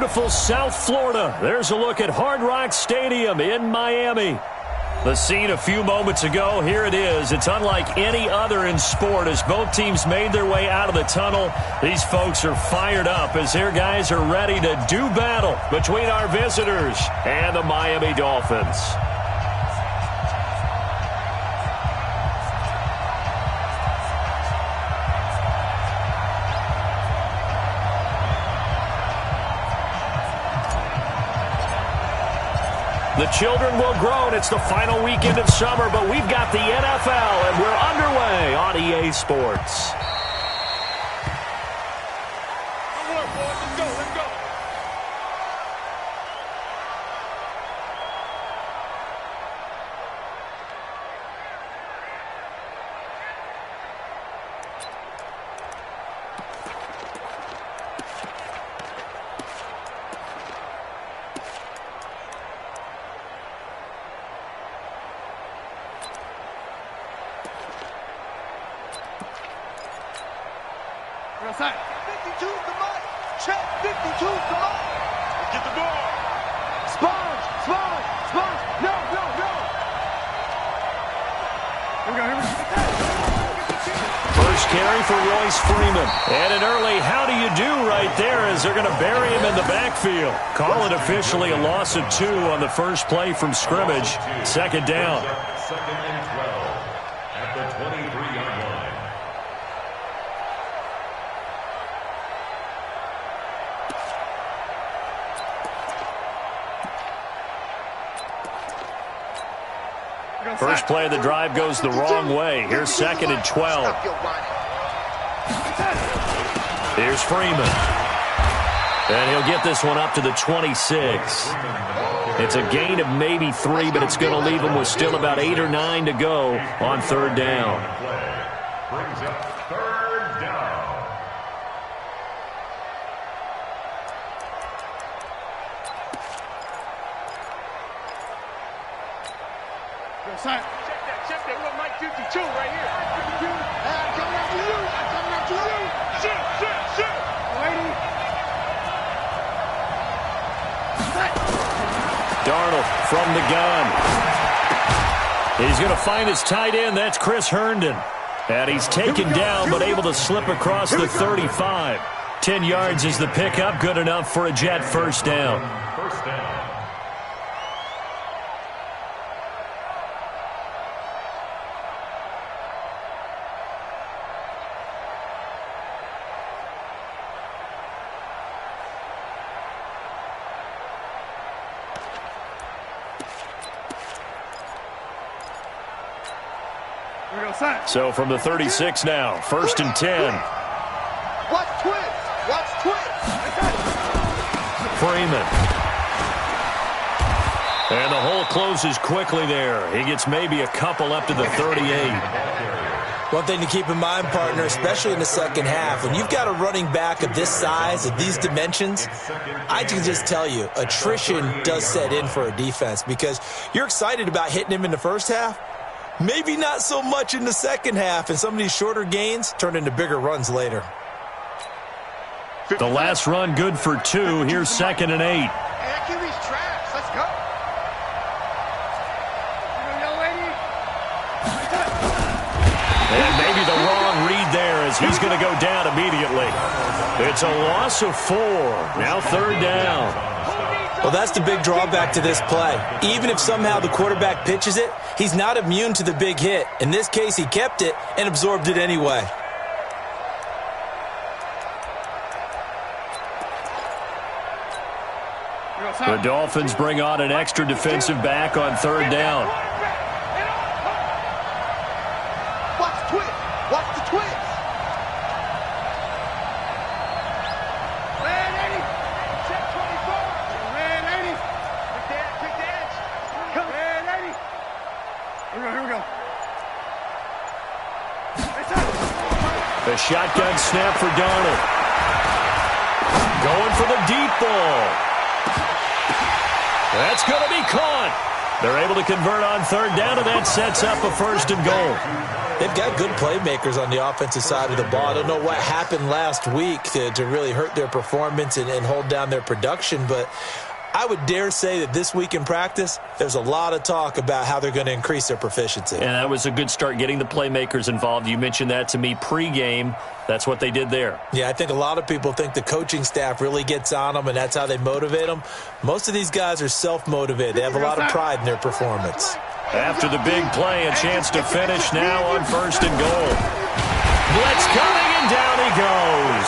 beautiful South Florida. There's a look at Hard Rock Stadium in Miami. The scene a few moments ago, here it is. It's unlike any other in sport as both teams made their way out of the tunnel. These folks are fired up as their guys are ready to do battle between our visitors and the Miami Dolphins. The children will grow, and it's the final weekend of summer, but we've got the NFL, and we're underway on EA Sports. Let's go, let's go. Outside. 52's the mark. Check. 52's the mark. Get the ball. Sponge. No. Here we go. First carry for Royce Freeman. And an early how do you do right there as they're going to bury him in the backfield. Call it officially a loss of 2 on the first play from scrimmage. Second down. Second and 12 at the 23-yard line. First play of the drive goes the wrong way. Here's second and 12. Here's Freeman. And he'll get this one up to the 26. It's a gain of maybe 3, but it's going to leave him with still about 8 or 9 to go on third down. Brings up third down. Check that. We're Mike 52 right here. I'm coming after you. Shoot. Lady. Darnold from the gun. He's going to find his tight end. That's Chris Herndon. And he's taken down but able to slip across the 35. 10 yards is the pickup. Good enough for a Jet first down. First down. So from the 36 now, first and 10. Watch twist. Freeman. And the hole closes quickly there. He gets maybe a couple up to the 38. One thing to keep in mind, partner, especially in the second half, when you've got a running back of this size, of these dimensions, I can just tell you, attrition does set in for a defense because you're excited about hitting him in the first half. Maybe not so much in the second half, and some of these shorter gains turn into bigger runs later. The last run good for 2. Here's second and 8. Kiwi's trash. Let's go. And maybe the wrong read there as he's going to go down immediately. It's a loss of 4. Now third down. Well, that's the big drawback to this play. Even if somehow the quarterback pitches it, he's not immune to the big hit. In this case, he kept it and absorbed it anyway. The Dolphins bring on an extra defensive back on third down. Watch the twist. Check 24. Red 80. Quick dance. Red 80. Here we go. The shotgun snap for Darnold. Going for the deep ball. That's going to be caught. They're able to convert on third down, and that sets up a first and goal. They've got good playmakers on the offensive side of the ball. I don't know what happened last week to really hurt their performance and hold down their production, but I would dare say that this week in practice, there's a lot of talk about how they're going to increase their proficiency. And that was a good start, getting the playmakers involved. You mentioned that to me pregame. That's what they did there. Yeah, I think a lot of people think the coaching staff really gets on them, and that's how they motivate them. Most of these guys are self-motivated. They have a lot of pride in their performance. After the big play, a chance to finish now on first and goal. Blitz coming, and down he goes.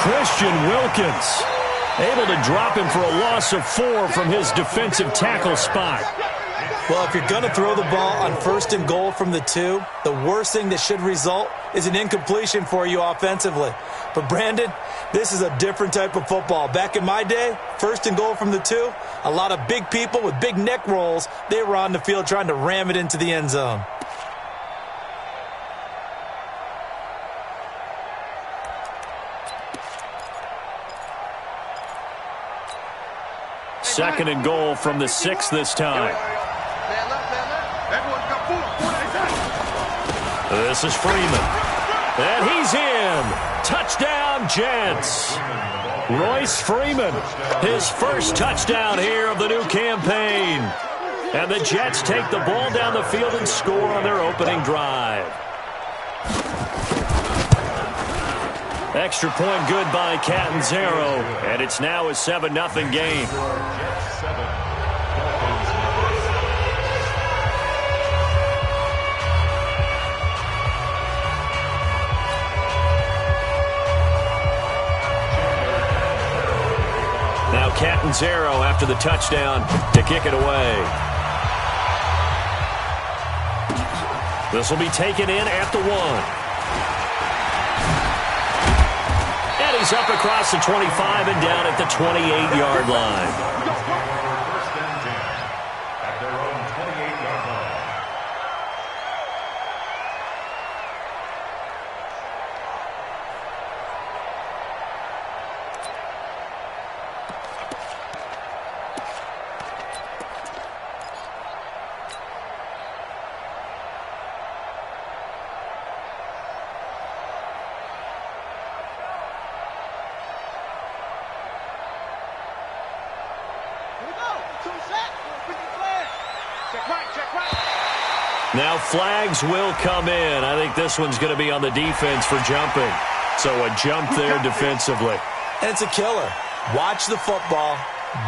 Christian Wilkins able to drop him for a loss of 4 from his defensive tackle spot. Well, if you're going to throw the ball on first and goal from the 2, the worst thing that should result is an incompletion for you offensively. But, Brandon, this is a different type of football. Back in my day, first and goal from the 2, a lot of big people with big neck rolls, they were on the field trying to ram it into the end zone. Second and goal from the 6 this time. This is Freeman. And he's in. Touchdown, Jets. Royce Freeman, his first touchdown here of the new campaign. And the Jets take the ball down the field and score on their opening drive. Extra point good by Catanzaro, and it's now a 7-0 game. Now Catanzaro after the touchdown to kick it away. This will be taken in at the 1. He's up across the 25 and down at the 28-yard line. First and 10 at their own 28-yard line. Now flags will come in. I think this one's going to be on the defense for jumping. So a jump there defensively. And it's a killer. Watch the football.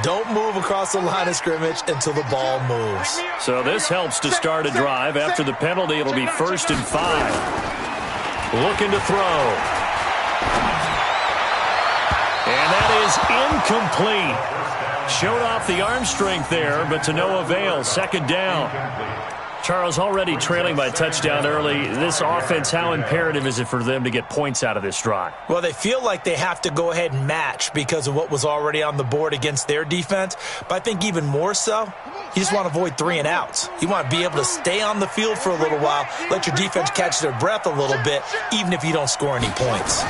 Don't move across the line of scrimmage until the ball moves. So this helps to start a drive. After the penalty, it'll be 1st and 5. Looking to throw. And that is incomplete. Showed off the arm strength there, but to no avail. Second down. Charles, already trailing by a touchdown early. This offense, how imperative is it for them to get points out of this drive? Well, they feel like they have to go ahead and match because of what was already on the board against their defense. But I think even more so, you just want to avoid 3 and outs. You want to be able to stay on the field for a little while, let your defense catch their breath a little bit, even if you don't score any points.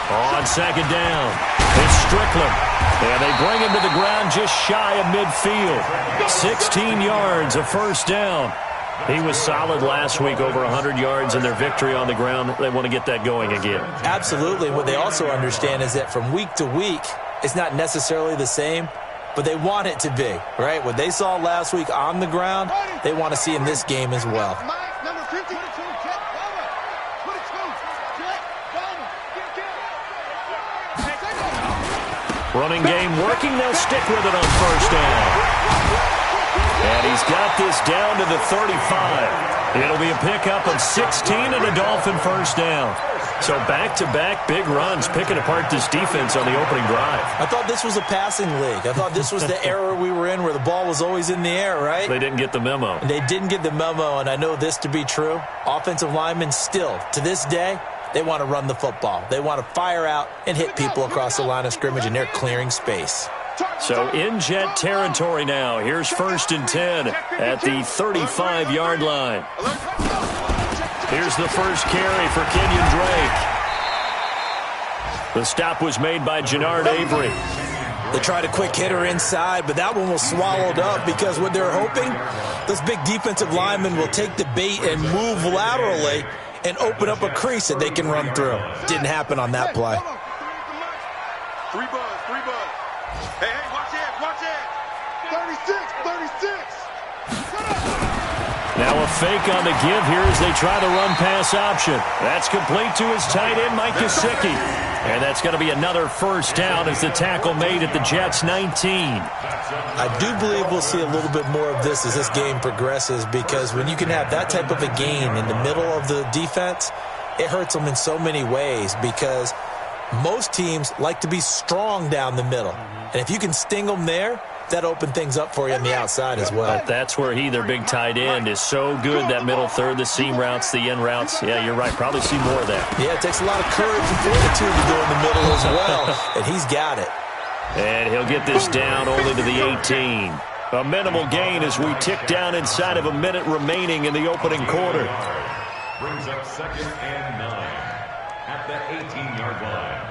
On second down, it's Strickland. And they bring him to the ground just shy of midfield. 16 yards, a first down. He was solid last week, over 100 yards in their victory on the ground. They want to get that going again. Absolutely. What they also understand is that from week to week, it's not necessarily the same, but they want it to be, right? What they saw last week on the ground, they want to see in this game as well. Running game working. They'll stick with it on first down. And he's got this down to the 35. It'll be a pickup of 16 and a Dolphin first down. So back-to-back big runs, picking apart this defense on the opening drive. I thought this was a passing league. I thought this was the era we were in where the ball was always in the air, right? They didn't get the memo. They didn't get the memo, and I know this to be true. Offensive linemen still, to this day, they want to run the football. They want to fire out and hit people across the line of scrimmage, and they're clearing space. So in Jet territory now. Here's 1st and 10 at the 35-yard line. Here's the first carry for Kenyon Drake. The stop was made by Jannard Avery. They tried a quick hitter inside, but that one was swallowed up because what they're hoping, those big defensive linemen will take the bait and move laterally and open up a crease that they can run through. Didn't happen on that play. Three buzz. Hey, watch it. 36. Now a fake on the give here as they try the run-pass option. That's complete to his tight end, Mike Gesicki. And that's going to be another first down as the tackle made at the Jets' 19. I do believe we'll see a little bit more of this as this game progresses, because when you can have that type of a gain in the middle of the defense, it hurts them in so many ways, because most teams like to be strong down the middle. And if you can sting them there, that opened things up for you on the outside as well. That's where their big tight end, is so good, that middle third, the seam routes, the in routes. Yeah, you're right. Probably see more of that. Yeah, it takes a lot of courage and fortitude to go in the middle as well, and he's got it. And he'll get this down only to the 18. A minimal gain as we tick down inside of a minute remaining in the opening quarter. Brings up 2nd and 9 at the 18-yard line.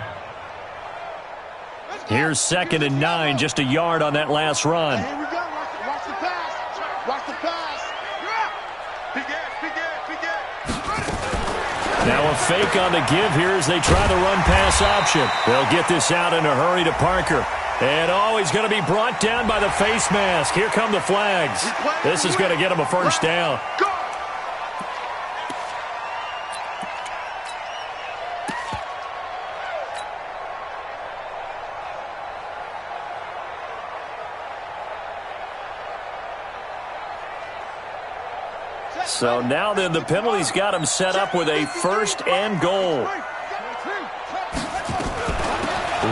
Here's 2nd and 9, just a yard on that last run. Here we go. Watch the pass. Now a fake on the give here as they try the run-pass option. They'll get this out in a hurry to Parker. And he's going to be brought down by the face mask. Here come the flags. This is going to get him a first down. Go. So now then, the penalty's got him set up with a 1st and goal.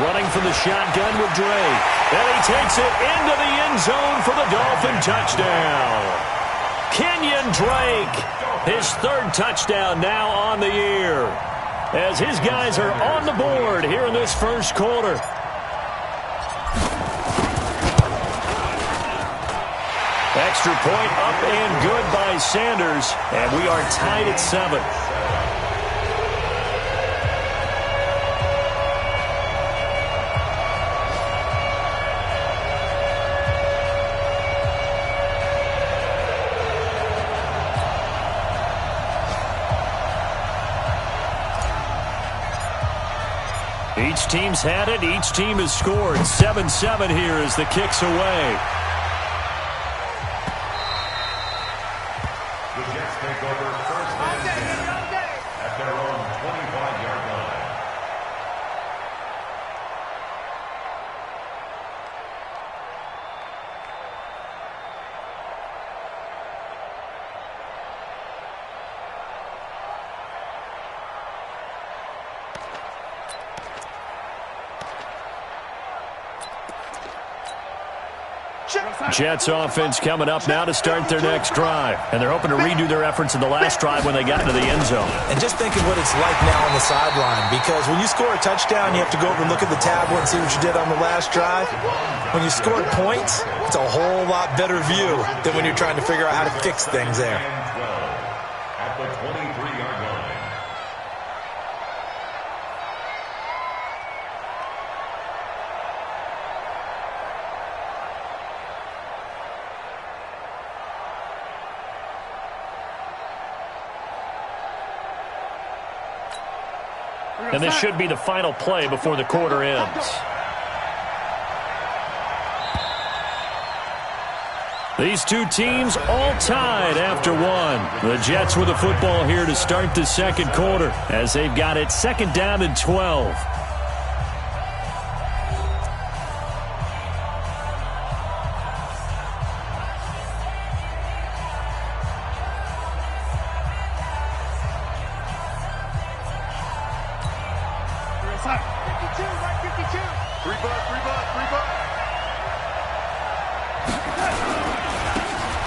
Running from the shotgun with Drake. And he takes it into the end zone for the Dolphin touchdown. Kenyon Drake, his 3rd touchdown now on the year, as his guys are on the board here in this first quarter. Extra point up and good by Sanders, and we are tied at 7. Each team's had it. Each team has scored. 7-7 here as the kick's away. The Jets take over 1st and 10 at their own 25-yard line. Jets offense coming up now to start their next drive. And they're hoping to redo their efforts in the last drive when they got into the end zone. And just think of what it's like now on the sideline, because when you score a touchdown, you have to go over and look at the tablet and see what you did on the last drive. When you scored points, it's a whole lot better view than when you're trying to figure out how to fix things there. At the 23-yard line. And this should be the final play before the quarter ends. These two teams all tied after one. The Jets with the football here to start the second quarter as they've got it 2nd down and 12.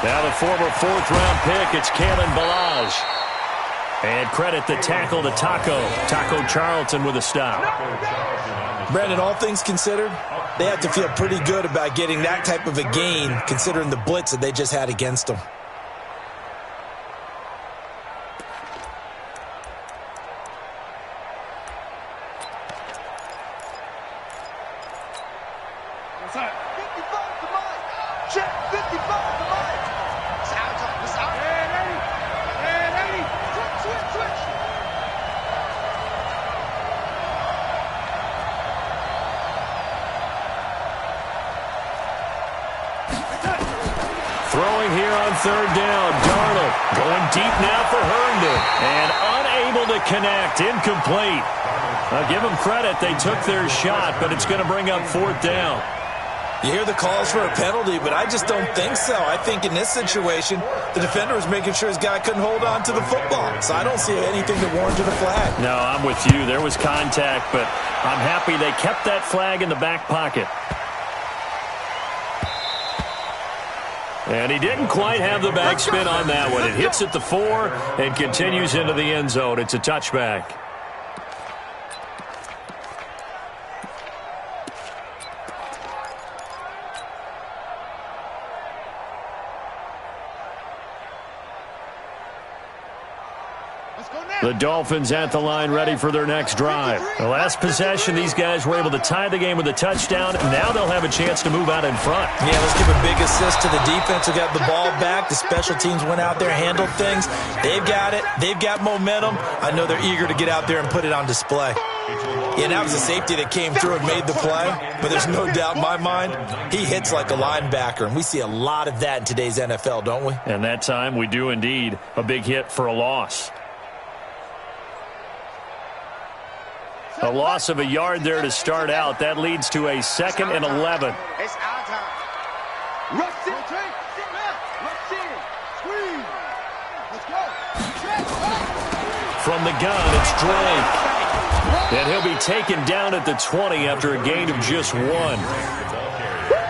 Now the former 4th-round pick, it's Kalen Ballage. And credit the tackle to Taco Charlton with a stop. Brandon, all things considered, they have to feel pretty good about getting that type of a gain, considering the blitz that they just had against them. 55 to Mike. Check 55 to Mike. It's out time. It's out. And 80. Switch. Throwing here on third down. Darnold going deep now for Herndon. And unable to connect. Incomplete. I'll give them credit. They took their shot, but it's going to bring up fourth down. You hear the calls for a penalty, but I just don't think so. I think in this situation, the defender was making sure his guy couldn't hold on to the football. So I don't see anything that warranted a flag. No, I'm with you. There was contact, but I'm happy they kept that flag in the back pocket. And he didn't quite have the backspin on that one. It hits at the 4 and continues into the end zone. It's a touchback. The Dolphins at the line ready for their next drive. The last possession, these guys were able to tie the game with a touchdown. Now they'll have a chance to move out in front. Yeah, let's give a big assist to the defense who got the ball back. The special teams went out there, handled things. They've got it. They've got momentum. I know they're eager to get out there and put it on display. Yeah, that was a safety that came through and made the play. But there's no doubt in my mind, he hits like a linebacker. And we see a lot of that in today's NFL, don't we? And that time we do indeed. A big hit for a loss. A loss of a yard there to start out. That leads to a 2nd and 11. It's our time. Rush in. Squeeze. Let's go. From the gun, it's Drake. And he'll be taken down at the 20 after a gain of just 1.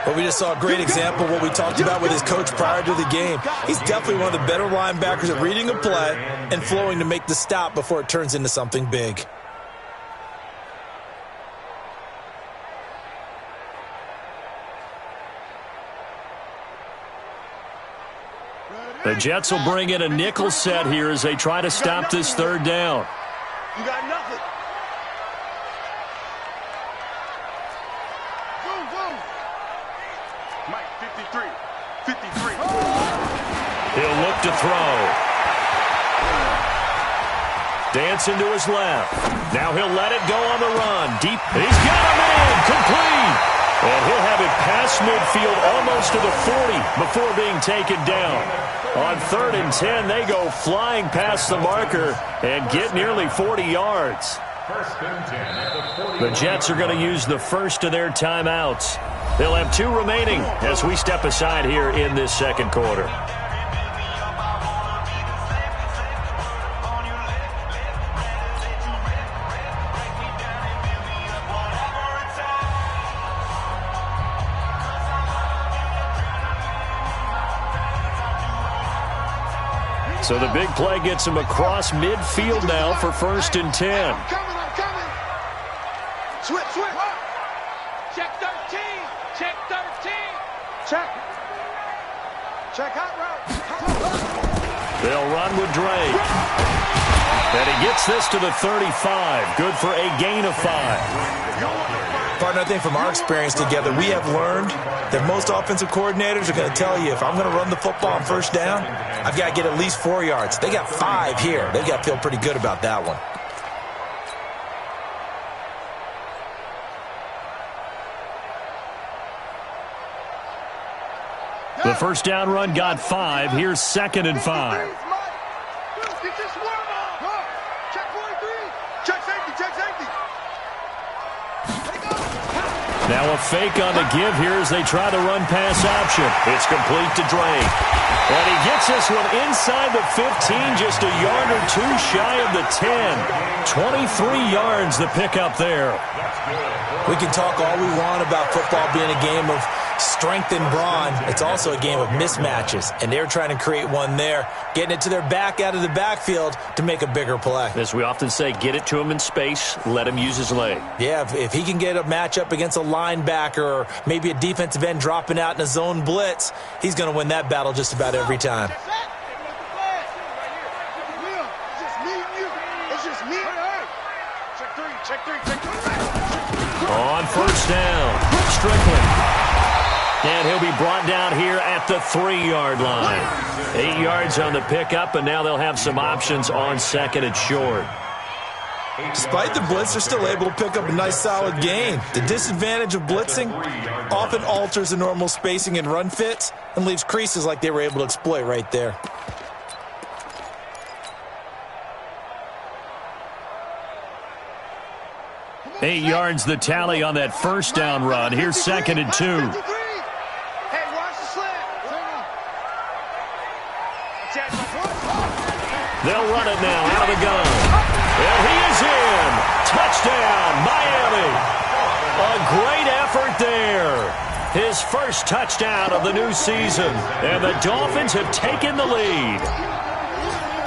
But we just saw a great example of what we talked about with his coach prior to the game. He's definitely one of the better linebackers at reading a play and flowing to make the stop before it turns into something big. The Jets will bring in a nickel set here as they try to stop this third down. You got nothing. Boom. Mike, 53. He'll look to throw. Dancing to his left. Now he'll let it go on the run. Deep. He's got a man. Complete. And he'll have it past midfield almost to the 40 before being taken down. On 3rd and 10, they go flying past the marker and get nearly 40 yards. The Jets are going to use the first of their timeouts. They'll have 2 remaining as we step aside here in this second quarter. So the big play gets him across midfield now for 1st and 10. I'm coming. Switch. Check 13. Check hot route. They'll run with Drake. And he gets this to the 35. Good for a gain of 5. Partner, I think from our experience together, we have learned that most offensive coordinators are going to tell you, if I'm going to run the football on 1st down, I've got to get at least 4 yards. They got 5 here. They've got to feel pretty good about that one. The 1st down run got 5. Here's 2nd and 5. Now a fake on the give here as they try to run pass option. It's complete to Drake. And he gets this one inside the 15, just a yard or 2 shy of the 10. 23 yards the pickup there. We can talk all we want about football being a game of strength and brawn. It's also a game of mismatches, and they're trying to create one there, getting it to their back out of the backfield to make a bigger play. As we often say, get it to him in space, let him use his leg. Yeah, if he can get a matchup against a linebacker or maybe a defensive end dropping out in a zone blitz, he's going to win that battle just about every time. On 1st down, Strickland. And he'll be brought down here at the 3-yard line. 8 yards on the pickup, and now they'll have some options on second and short. Despite the blitz, they're still able to pick up a nice solid gain. The disadvantage of blitzing often alters the normal spacing and run fits and leaves creases like they were able to exploit right there. Eight yards the tally on that first down run. Here's second and 2. Hey, watch the slant. They'll run it now out of the gun. And he is in. Touchdown, Miami. A great effort there. His first touchdown of the new season. And the Dolphins have taken the lead.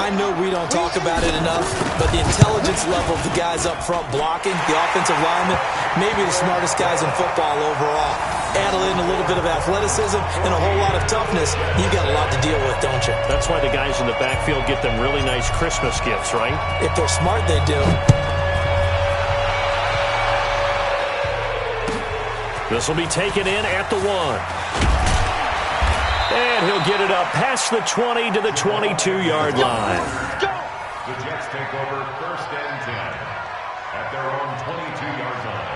I know we don't talk about it enough, but the intelligence level of the guys up front blocking, the offensive linemen, maybe the smartest guys in football overall. Add in a little bit of athleticism and a whole lot of toughness, you've got a lot to deal with, don't you? That's why the guys in the backfield get them really nice Christmas gifts, right? If they're smart, they do. This will be taken in at the 1. And he'll get it up past the 20 to the 22-yard line. The Jets take over first and 10 at their own 22-yard line.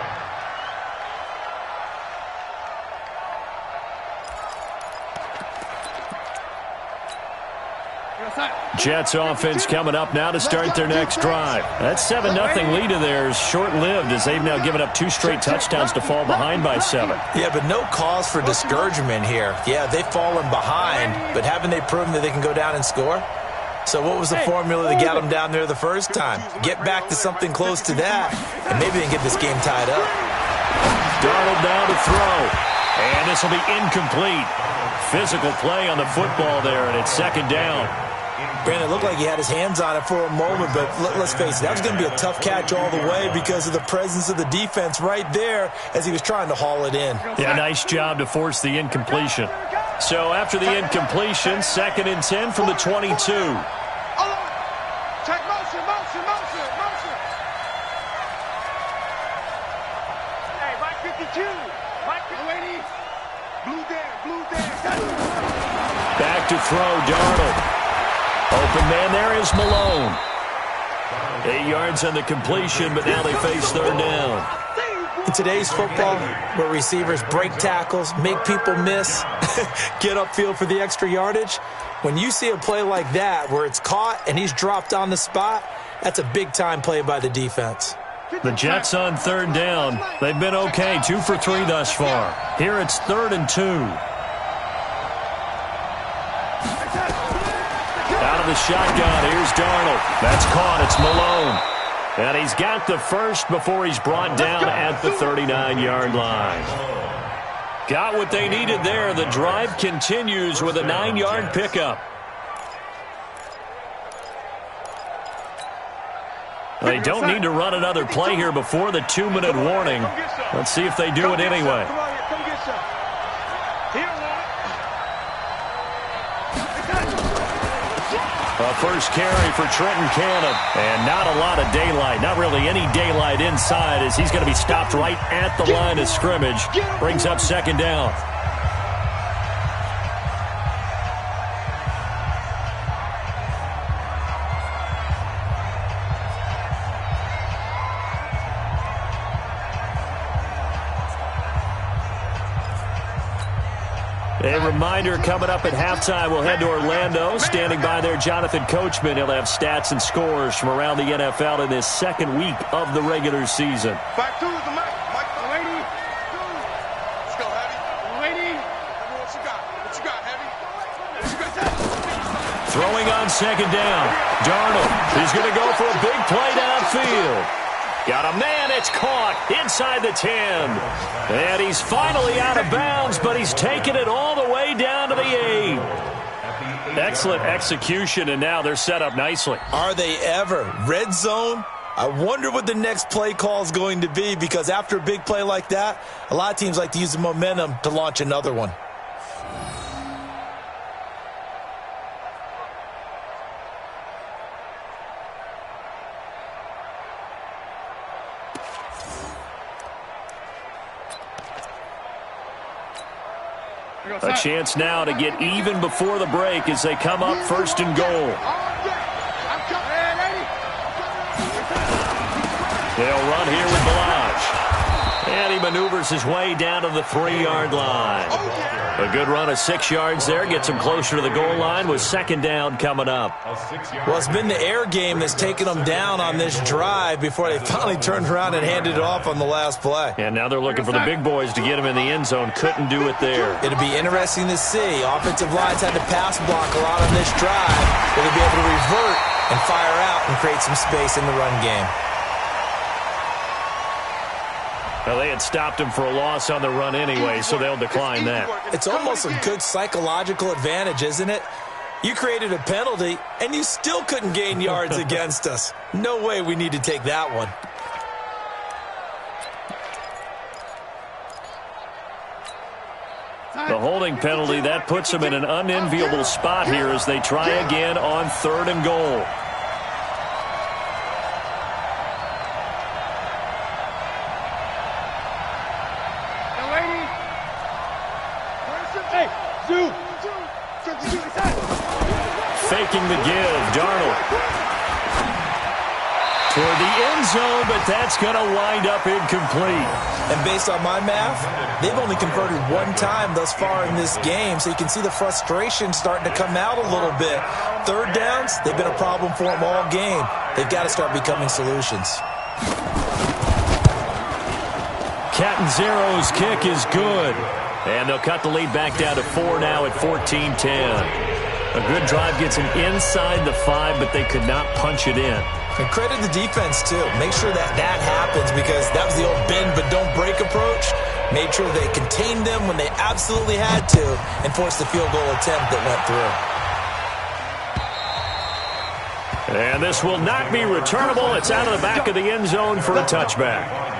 Jets offense coming up now to start their next drive. That 7-0 lead of theirs short-lived as they've now given up 2 straight touchdowns to fall behind by 7. Yeah, but no cause for discouragement here. Yeah, they've fallen behind, but haven't they proven that they can go down and score? So what was the formula that got them down there the first time? Get back to something close to that, and maybe they can get this game tied up. Darnold down to throw. And this will be incomplete. Physical play on the football there, and it's second down. Brandon, it looked like he had his hands on it for a moment, but let's face it, that was going to be a tough catch all the way because of the presence of the defense right there as he was trying to haul it in. Yeah, nice job to force the incompletion. So after the incompletion, second and 10 from the 22. Check motion. Hey, right 52. Right 50. Blue down. Back to throw, Darnold. Open man there is Malone. 8 yards on the completion, but now they face third down. In today's football, where receivers break tackles, make people miss, get upfield for the extra yardage, when you see a play like that where it's caught and he's dropped on the spot, that's a big-time play by the defense. The Jets on third down. They've been okay, 2 for 3 thus far. Here it's 3rd and 2. Out of the shotgun, here's Darnold. That's caught, it's Malone. And he's got the first before he's brought down at the 39-yard line. Got what they needed there. The drive continues with a 9-yard pickup. They don't need to run another play here before the 2-minute warning. Let's see if they do it anyway. A first carry for Trenton Cannon. And not a lot of daylight. Not really any daylight inside as he's going to be stopped right at the line of scrimmage. Brings up second down. A reminder coming up at halftime, we'll head to Orlando. Standing by there, Jonathan Coachman. He'll have stats and scores from around the NFL in this second week of the regular season. Back to the Mike. Lady. Let's go, Heavy. Lady. What you got, Heavy? Throwing on second down. Darnold. He's going to go for a big play downfield. Got a man, it's caught inside the 10. And he's finally out of bounds, but he's taken it all the way down to the 8. Excellent execution, and now they're set up nicely. Are they ever? Red zone? I wonder what the next play call is going to be, because after a big play like that, a lot of teams like to use the momentum to launch another one. A chance now to get even before the break as they come up first and goal. They'll run here with Balaj. And he maneuvers his way down to the 3-yard line. A good run of 6 yards there. Gets him closer to the goal line with second down coming up. Well, it's been the air game that's taken them down on this drive before they finally turned around and handed it off on the last play. And now they're looking for the big boys to get him in the end zone. Couldn't do it there. It'll be interesting to see. Offensive lines had to pass block a lot on this drive. Will they be able to revert and fire out and create some space in the run game? Well, they had stopped him for a loss on the run anyway, so they'll decline that. It's almost a good psychological advantage, isn't it? You created a penalty, and you still couldn't gain yards against us. No way we need to take that one. The holding penalty, that puts them in an unenviable spot here as they try again on 3rd and goal. Faking the give, Darnold. Toward the end zone, but that's going to wind up incomplete. And based on my math, they've only converted 1 time thus far in this game, so you can see the frustration starting to come out a little bit. 3rd downs, they've been a problem for them all game. They've got to start becoming solutions. Catanzaro's kick is good. And they'll cut the lead back down to 4 now at 14-10. A good drive gets them inside the 5, but they could not punch it in. And credit the defense, too. Make sure that happens because that was the old bend but don't break approach. Made sure they contained them when they absolutely had to and forced the field goal attempt that went through. And this will not be returnable. It's out of the back of the end zone for a touchback.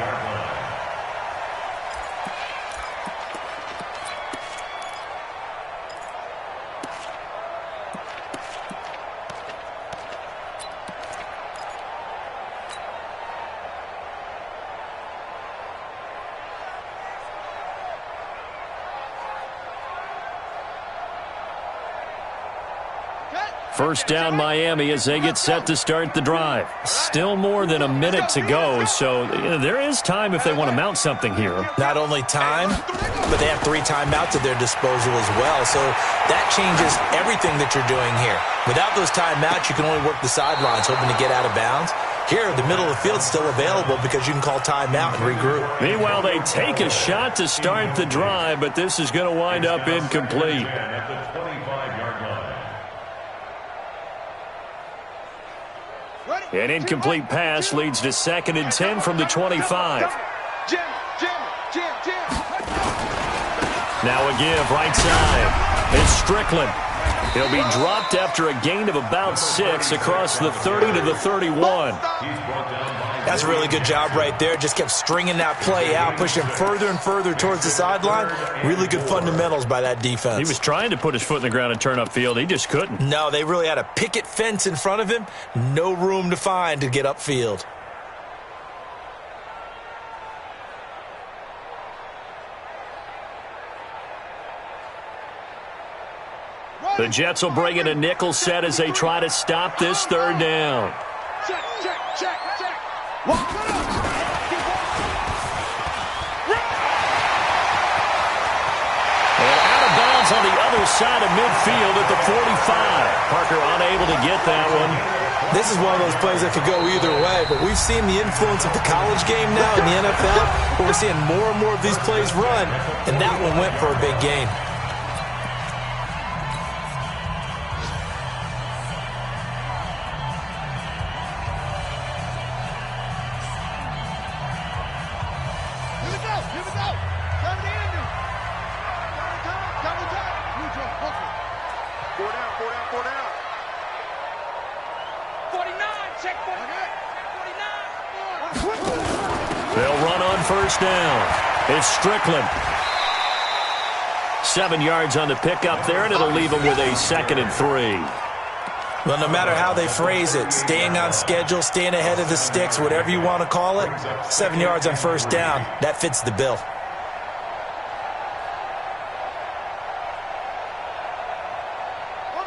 First down Miami as they get set to start the drive. Still more than a minute to go, so there is time if they want to mount something here. Not only time, but they have 3 timeouts at their disposal as well, so that changes everything that you're doing here. Without those timeouts, you can only work the sidelines, hoping to get out of bounds. Here, the middle of the field is still available because you can call timeout and regroup. Meanwhile, they take a shot to start the drive, but this is going to wind up incomplete. An incomplete pass leads to 2nd and 10 from the 25. Now a give right side. It's Strickland. He'll be dropped after a gain of about 6 across the 30 to the 31. That's a really good job right there. Just kept stringing that play out, pushing further and further towards the sideline. Really good fundamentals by that defense. He was trying to put his foot in the ground and turn upfield. He just couldn't. No, they really had a picket fence in front of him. No room to find to get upfield. The Jets will bring in a nickel set as they try to stop this 3rd down. And out of bounds on the other side of midfield at the 45. Parker unable to get that one. This is one of those plays that could go either way, but we've seen the influence of the college game now in the NFL, where we're seeing more and more of these plays run, and that one went for a big gain. They'll run on first down. It's Strickland. 7 yards on the pickup there, and it'll leave them with a 2nd and 3. Well, no matter how they phrase it, staying on schedule, staying ahead of the sticks, whatever you want to call it, 7 yards on first down, that fits the bill.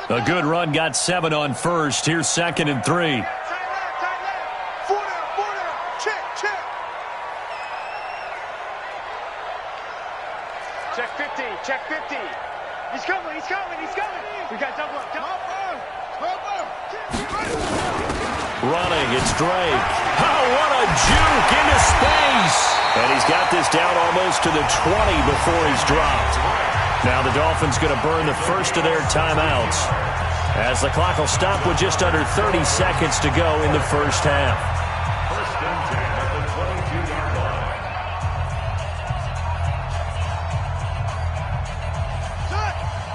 A good run got 7 on first. Here's 2nd and 3. Tight left. 4 down. Check. Check 50. Check 50. He's coming. We got double up. Running, it's Drake. Oh, what a juke into space. And he's got this down almost to the 20 before he's dropped. Now the Dolphins going to burn the first of their timeouts, as the clock will stop with just under 30 seconds to go in the first half. First and 10 at the 22-yard line.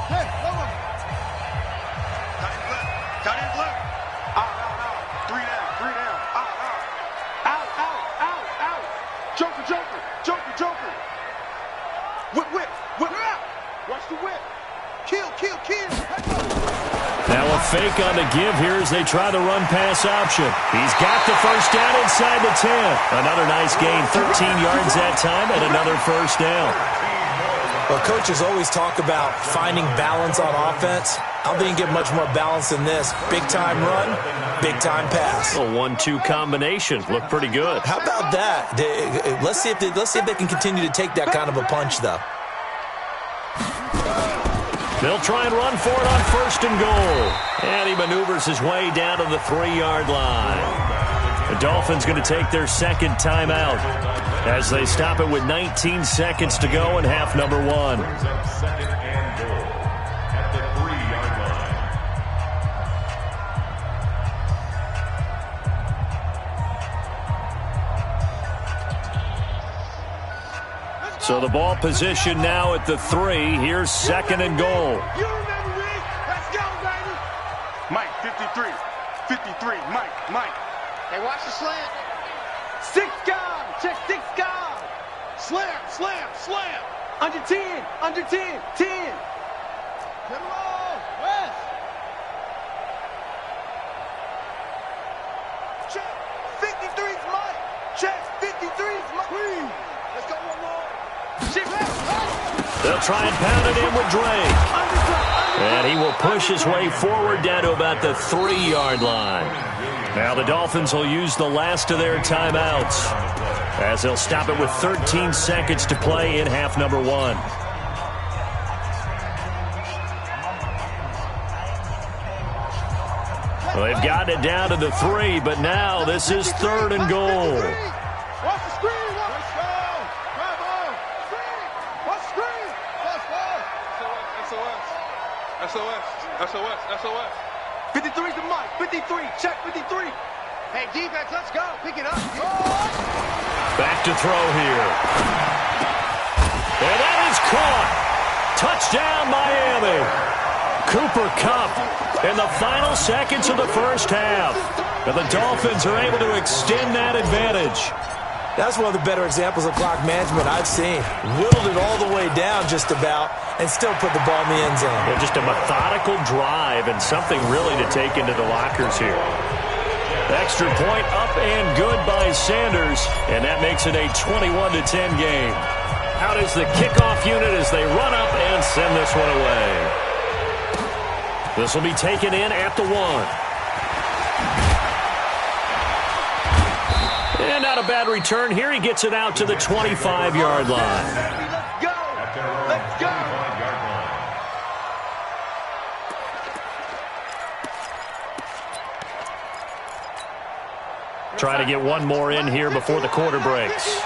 Hey, come on. Tight end left. Out. 3 down. Out. Joker. Whip. Watch the whip. Kill. Now a fake on the give here as they try the run-pass option. He's got the first down inside the 10. Another nice gain, 13 yards that time, and another first down. Well, coaches always talk about finding balance on offense. I don't think you get much more balance than this. Big-time run, big-time pass. A 1-2 combination. Looked pretty good. How about that? Let's see if they can continue to take that kind of a punch, though. They'll try and run for it on 1st and goal. And he maneuvers his way down to the 3-yard line. The Dolphins going to take their 2nd timeout as they stop it with 19 seconds to go in half number 1. 2nd and goal at the 3-yard line. So the ball position now at the 3. Here's 2nd and goal. You remember me? Let's go, baby. Mike, 53. Mike. Hey, watch the slant. 6 guard. Check 6 guard. Slam. Under 10. 10. Come on, West. Check. 53's Mike. Check. 53's Mike. Let's go one more. They'll try and pound it in with Drake. And he will push his way forward down to about the 3-yard line. Now the Dolphins will use the last of their timeouts, as they'll stop it with 13 seconds to play in half number 1. Well, they've gotten it down to the 3, but now this is 3rd and goal. Watch the screen. Let's go. Bravo. Watch the screen. Let's go. SOS. 53's the Mike. 53. Check 53. Hey, defense, let's go. Pick it up. Back to throw here. And that is caught. Touchdown, Miami. Cooper Kupp in the final seconds of the first half. And the Dolphins are able to extend that advantage. That's one of the better examples of clock management I've seen. Whittled it all the way down just about and still put the ball in the end zone. Yeah, just a methodical drive and something really to take into the lockers here. Extra point up and good by Sanders, and that makes it a 21-10 game. Out is the kickoff unit as they run up and send this one away. This will be taken in at the 1. And not a bad return here. He gets it out to the 25-yard line. Let's go. Let's go. Try to get one more in here before the quarter breaks.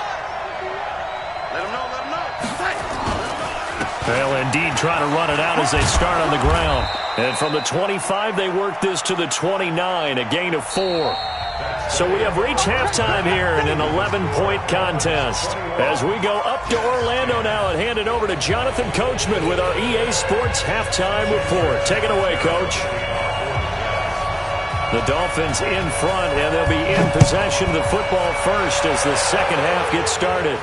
Let him know. They'll indeed try to run it out as they start on the ground. And from the 25, they work this to the 29, a gain of 4. So we have reached halftime here in an 11-point contest. As we go up to Orlando now and hand it over to Jonathan Coachman with our EA Sports Halftime Report. Take it away, Coach. The Dolphins in front, and they'll be in possession of the football first as the second half gets started.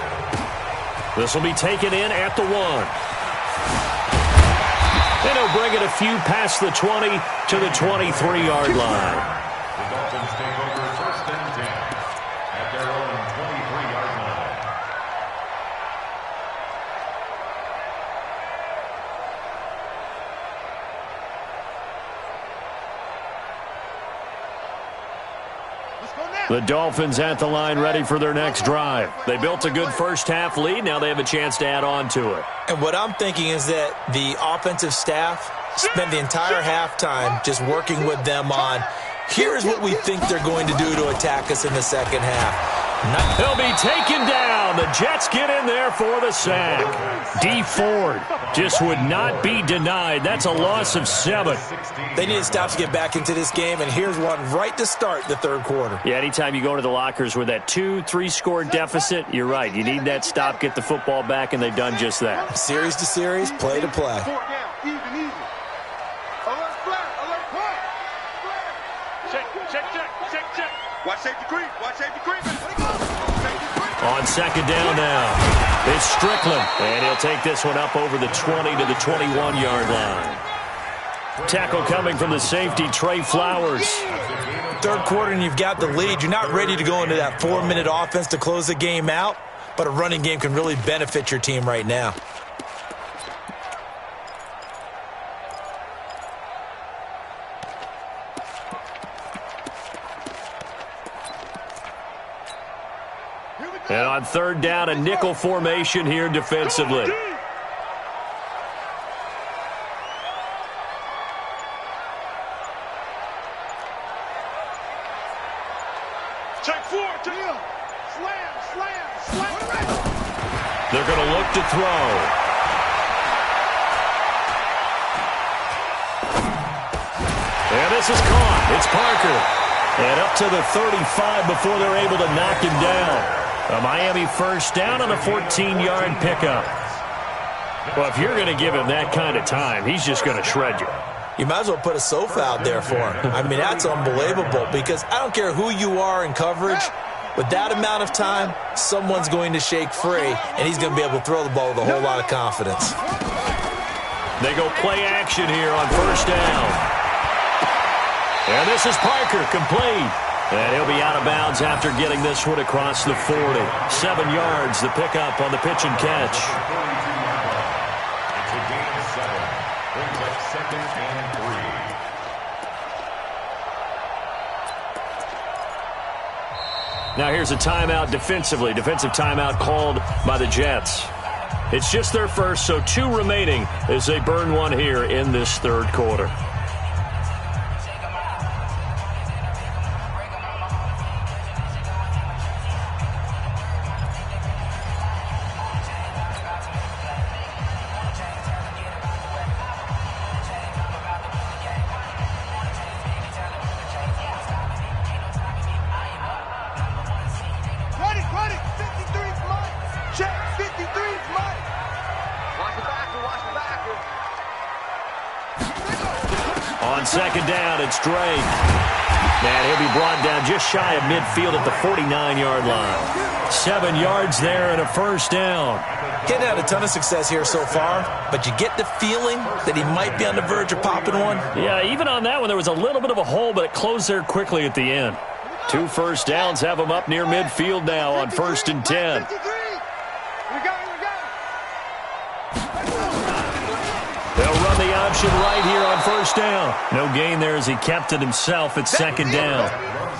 This will be taken in at the 1. And he'll bring it a few past the 20 to the 23-yard line. The Dolphins take over first and 10 at their own 23-yard line. The Dolphins at the line ready for their next drive. They built a good first-half lead. Now they have a chance to add on to it. And what I'm thinking is that the offensive staff spent the entire halftime just working with them on, here's what we think they're going to do to attack us in the second half. He'll be taken down. The Jets get in there for the sack. D. Ford just would not be denied. That's a loss of 7. They need to stop to get back into this game, and here's one right to start the third quarter. Yeah, anytime you go into the lockers with that 2-3 deficit, you're right. You need that stop, get the football back, and they've done just that. Series to series, play to play. Watch safety creep. Watch safety creep. On second down now, it's Strickland, and he'll take this one up over the 20 to the 21-yard line. Tackle coming from the safety, Trey Flowers. Third quarter, and you've got the lead. You're not ready to go into that 4-minute offense to close the game out, but a running game can really benefit your team right now. And on third down, a nickel formation here defensively. Check 4. Slam. They're going to look to throw. And this is caught. It's Parker. And up to the 35 before they're able to knock him down. A Miami first down on a 14-yard pickup. Well, if you're going to give him that kind of time, he's just going to shred you. You might as well put a sofa out there for him. I mean, that's unbelievable because I don't care who you are in coverage. With that amount of time, someone's going to shake free, and he's going to be able to throw the ball with a whole lot of confidence. They go play action here on first down. And this is Parker, complete. And he'll be out of bounds after getting this one across the 40. 7 yards, the pickup on the pitch and catch. It's a gain of 7. Brings up 2nd and 3. Now here's a timeout defensively. Defensive timeout called by the Jets. It's just their first, so 2 remaining as they burn one here in this third quarter. On second down, it's Drake. And he'll be brought down just shy of midfield at the 49-yard line. 7 yards there and a first down. Getting had a ton of success here so far, but you get the feeling that he might be on the verge of popping one. Yeah, even on that one, there was a little bit of a hole, but it closed there quickly at the end. 2 first downs have him up near midfield now on 1st and 10. They'll run the option right here on first down. No gain there as he kept it himself at second down.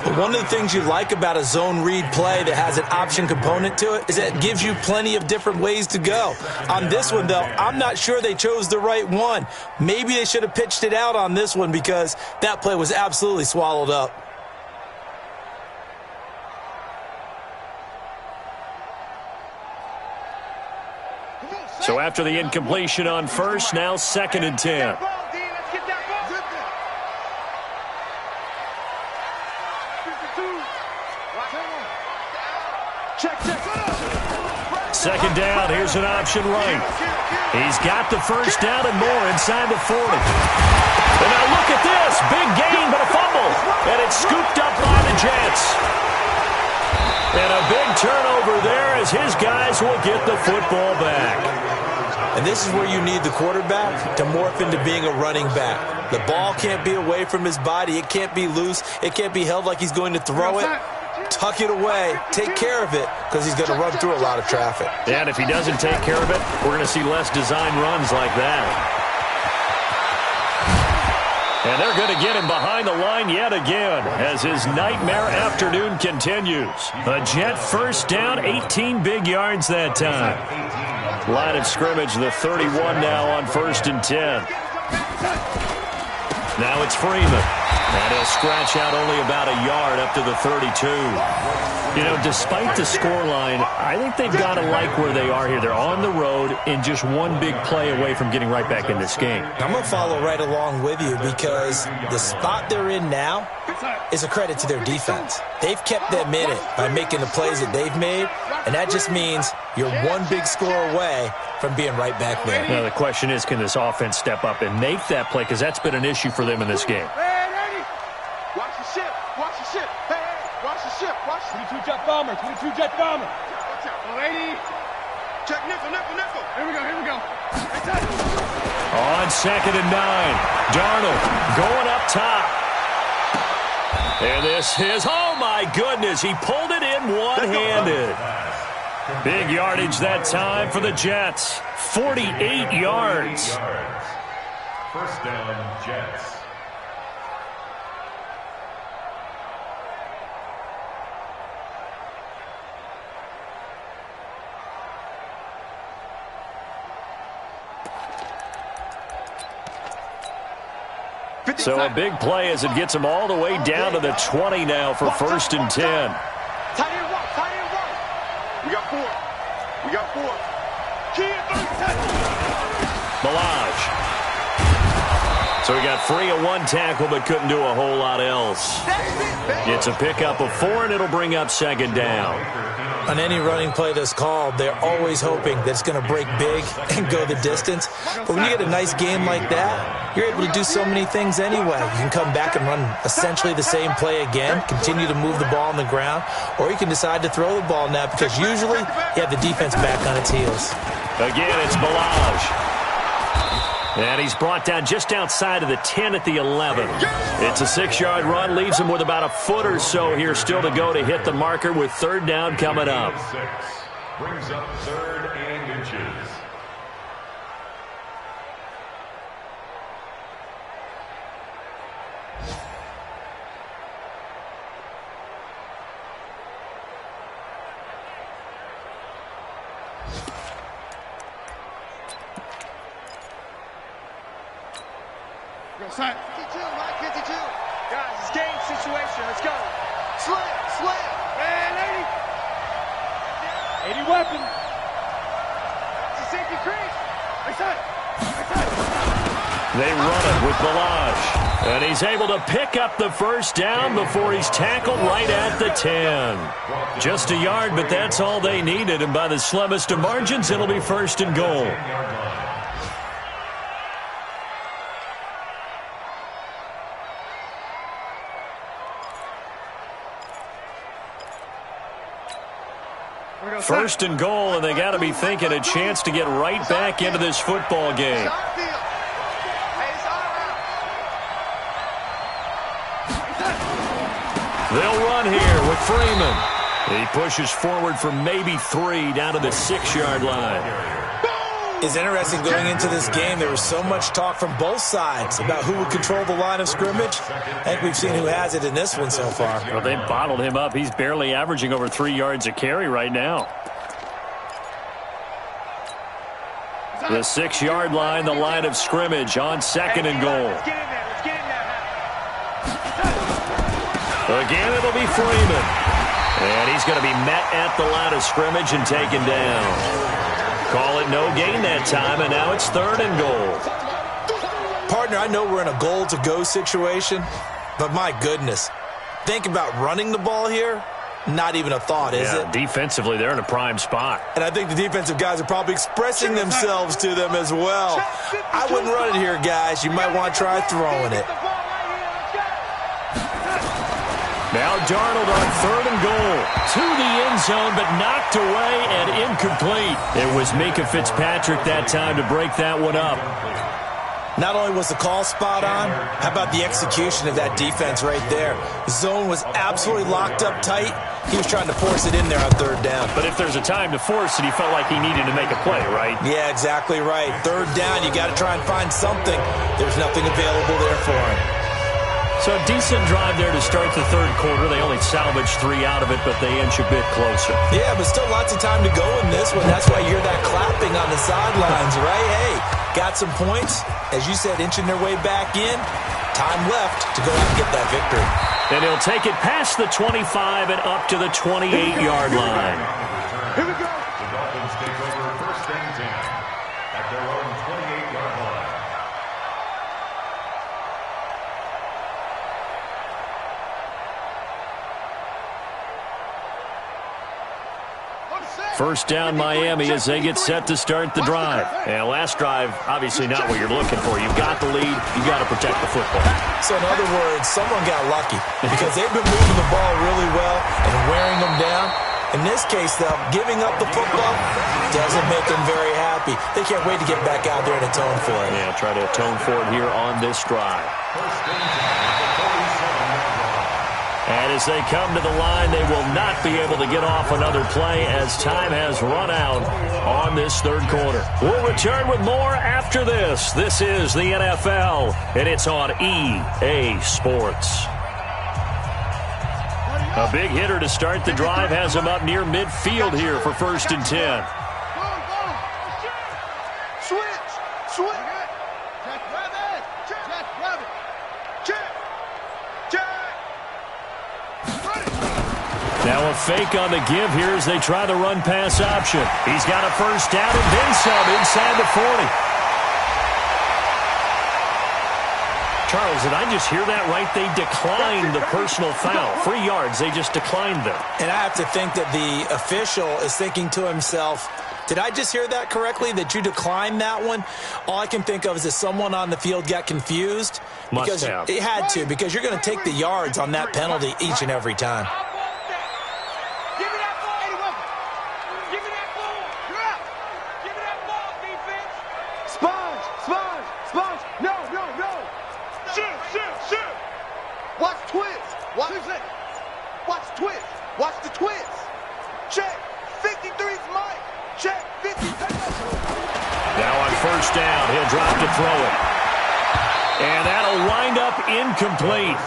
But one of the things you like about a zone read play that has an option component to it is that it gives you plenty of different ways to go. On this one, though, I'm not sure they chose the right one. Maybe they should have pitched it out on this one because that play was absolutely swallowed up. So after the incompletion on first, now 2nd and 10. Second down, here's an option right. He's got the first down and more inside the 40. And now look at this, big gain but a fumble. And it's scooped up by the Jets. And a big turnover there as his guys will get the football back. And this is where you need the quarterback to morph into being a running back. The ball can't be away from his body. It can't be loose. It can't be held like he's going to throw it. Tuck it away. Take care of it because he's going to run through a lot of traffic. Yeah, and if he doesn't take care of it, we're going to see less design runs like that. And they're going to get him behind the line yet again as his nightmare afternoon continues. A Jet first down, 18 big yards that time. Line of scrimmage, the 31 now on 1st and 10. Now it's Freeman. And he'll scratch out only about a yard up to the 32. You know, despite the scoreline, I think they've got to like where they are here. They're on the road and just one big play away from getting right back in this game. I'm going to follow right along with you because the spot they're in now is a credit to their defense. They've kept them in it by making the plays that they've made, and that just means you're one big score away from being right back there. Now, the question is, can this offense step up and make that play? Because that's been an issue for them in this game. Watch the ship. Watch the ship. Hey, watch the ship. Watch 22 jet bomber. 22 jet bomber. Watch out. Lady. Check nickel. Here we go. On 2nd and 9, Darnold going up top. And this is, oh my goodness, he pulled it in one-handed. Big yardage that time for the Jets. 48 yards. First down, Jets. So a big play as it gets him all the way down to the 20 now for 1st and 10. Tight end one. We got four. Key at 30. Milage. So he got free of one tackle but couldn't do a whole lot else. It's a pickup of 4 and it'll bring up 2nd down. On any running play that's called, they're always hoping that it's going to break big and go the distance. But when you get a nice game like that, you're able to do so many things anyway. You can come back and run essentially the same play again, continue to move the ball on the ground, or you can decide to throw the ball now because usually you have the defense back on its heels. Again, it's Milage. And he's brought down just outside of the 10 at the 11. It's a 6-yard run, leaves him with about a foot or so here still to go to hit the marker with 3rd down coming up. Brings up 3rd and inches. Set. 52, Mike, 52. Guys, it's game situation. Let's go. Slam. Hey, 80 weapon. It's a safety crease. They run it with Milage. And he's able to pick up the 1st down before he's tackled right at the 10. Just a yard, but that's all they needed. And by the slimmest of margins, it'll be 1st and goal. First and goal, and they got to be thinking a chance to get right back into this football game. They'll run here with Freeman. He pushes forward for maybe 3 down to the 6-yard line. It's interesting going into this game. There was so much talk from both sides about who would control the line of scrimmage. I think we've seen who has it in this one so far. Well, they bottled him up. He's barely averaging over 3 yards a carry right now. The 6-yard line, the line of scrimmage on 2nd and goal. Let's get in there. Again, it'll be Freeman. And he's going to be met at the line of scrimmage and taken down. Call it no gain that time, and now it's 3rd and goal. Partner, I know we're in a goal-to-go situation, but my goodness, think about running the ball here. Not even a thought, is it? Defensively, they're in a prime spot. And I think the defensive guys are probably expressing themselves to them as well. I wouldn't run it here, guys. You might want to try throwing it. Now Darnold on 3rd and goal. To the end zone, but knocked away and incomplete. It was Minkah Fitzpatrick that time to break that one up. Not only was the call spot on, how about the execution of that defense right there? The zone was absolutely locked up tight. He was trying to force it in there on third down. But if there's a time to force it, he felt like he needed to make a play, right? Yeah, exactly right. Third down, you got to try and find something. There's nothing available there for him. So a decent drive there to start the third quarter. They only salvaged 3 out of it, but they inch a bit closer. Yeah, but still lots of time to go in this one. That's why you hear that clapping on the sidelines, right? Hey, got some points. As you said, inching their way back in. Time left to go out and get that victory. And he'll take it past the 25 and up to the 28-yard line. Here we go. The Dolphins take over first and 10 at their own 28-yard line. First down Miami as they get set to start the drive. And last drive, obviously not what you're looking for. You've got the lead. You've got to protect the football. So in other words, someone got lucky because they've been moving the ball really well and wearing them down. In this case, though, giving up the football doesn't make them very happy. They can't wait to get back out there and atone for it. Yeah, try to atone for it here on this drive. And as they come to the line, they will not be able to get off another play as time has run out on this third quarter. We'll return with more after this. This is the NFL, and it's on EA Sports. A big hitter to start the drive has him up near midfield here for first and 10. Now a fake on the give here as they try the run-pass option. He's got a first down and then some inside the 40. Charles, did I just hear that right? They declined the personal foul. 3 yards, they just declined them. And I have to think that the official is thinking to himself, did I just hear that correctly, that you declined that one? All I can think of is that someone on the field got confused. Must have. It had to, because you're going to take the yards on that penalty each and every time. Watch twist. Watch the twist. Check. 53's Mike. Check. 50. Now on first down, he'll drop to throw it. And that'll wind up incomplete.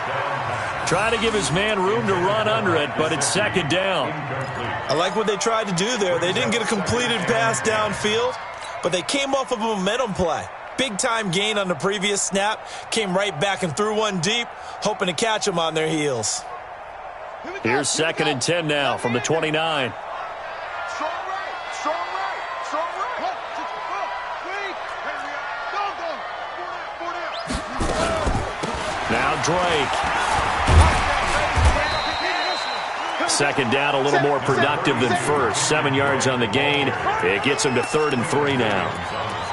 Try to give his man room to run under it, but it's second down. I like what they tried to do there. They didn't get a completed pass downfield, but they came off of a momentum play. Big-time gain on the previous snap. Came right back and threw one deep, hoping to catch them on their heels. Here's second and 10 now from the 29. Strong right. Strong right. Strong right. Now Drake. Second down, a little more productive than first. 7 yards on the gain. It gets him to 3rd and 3 now.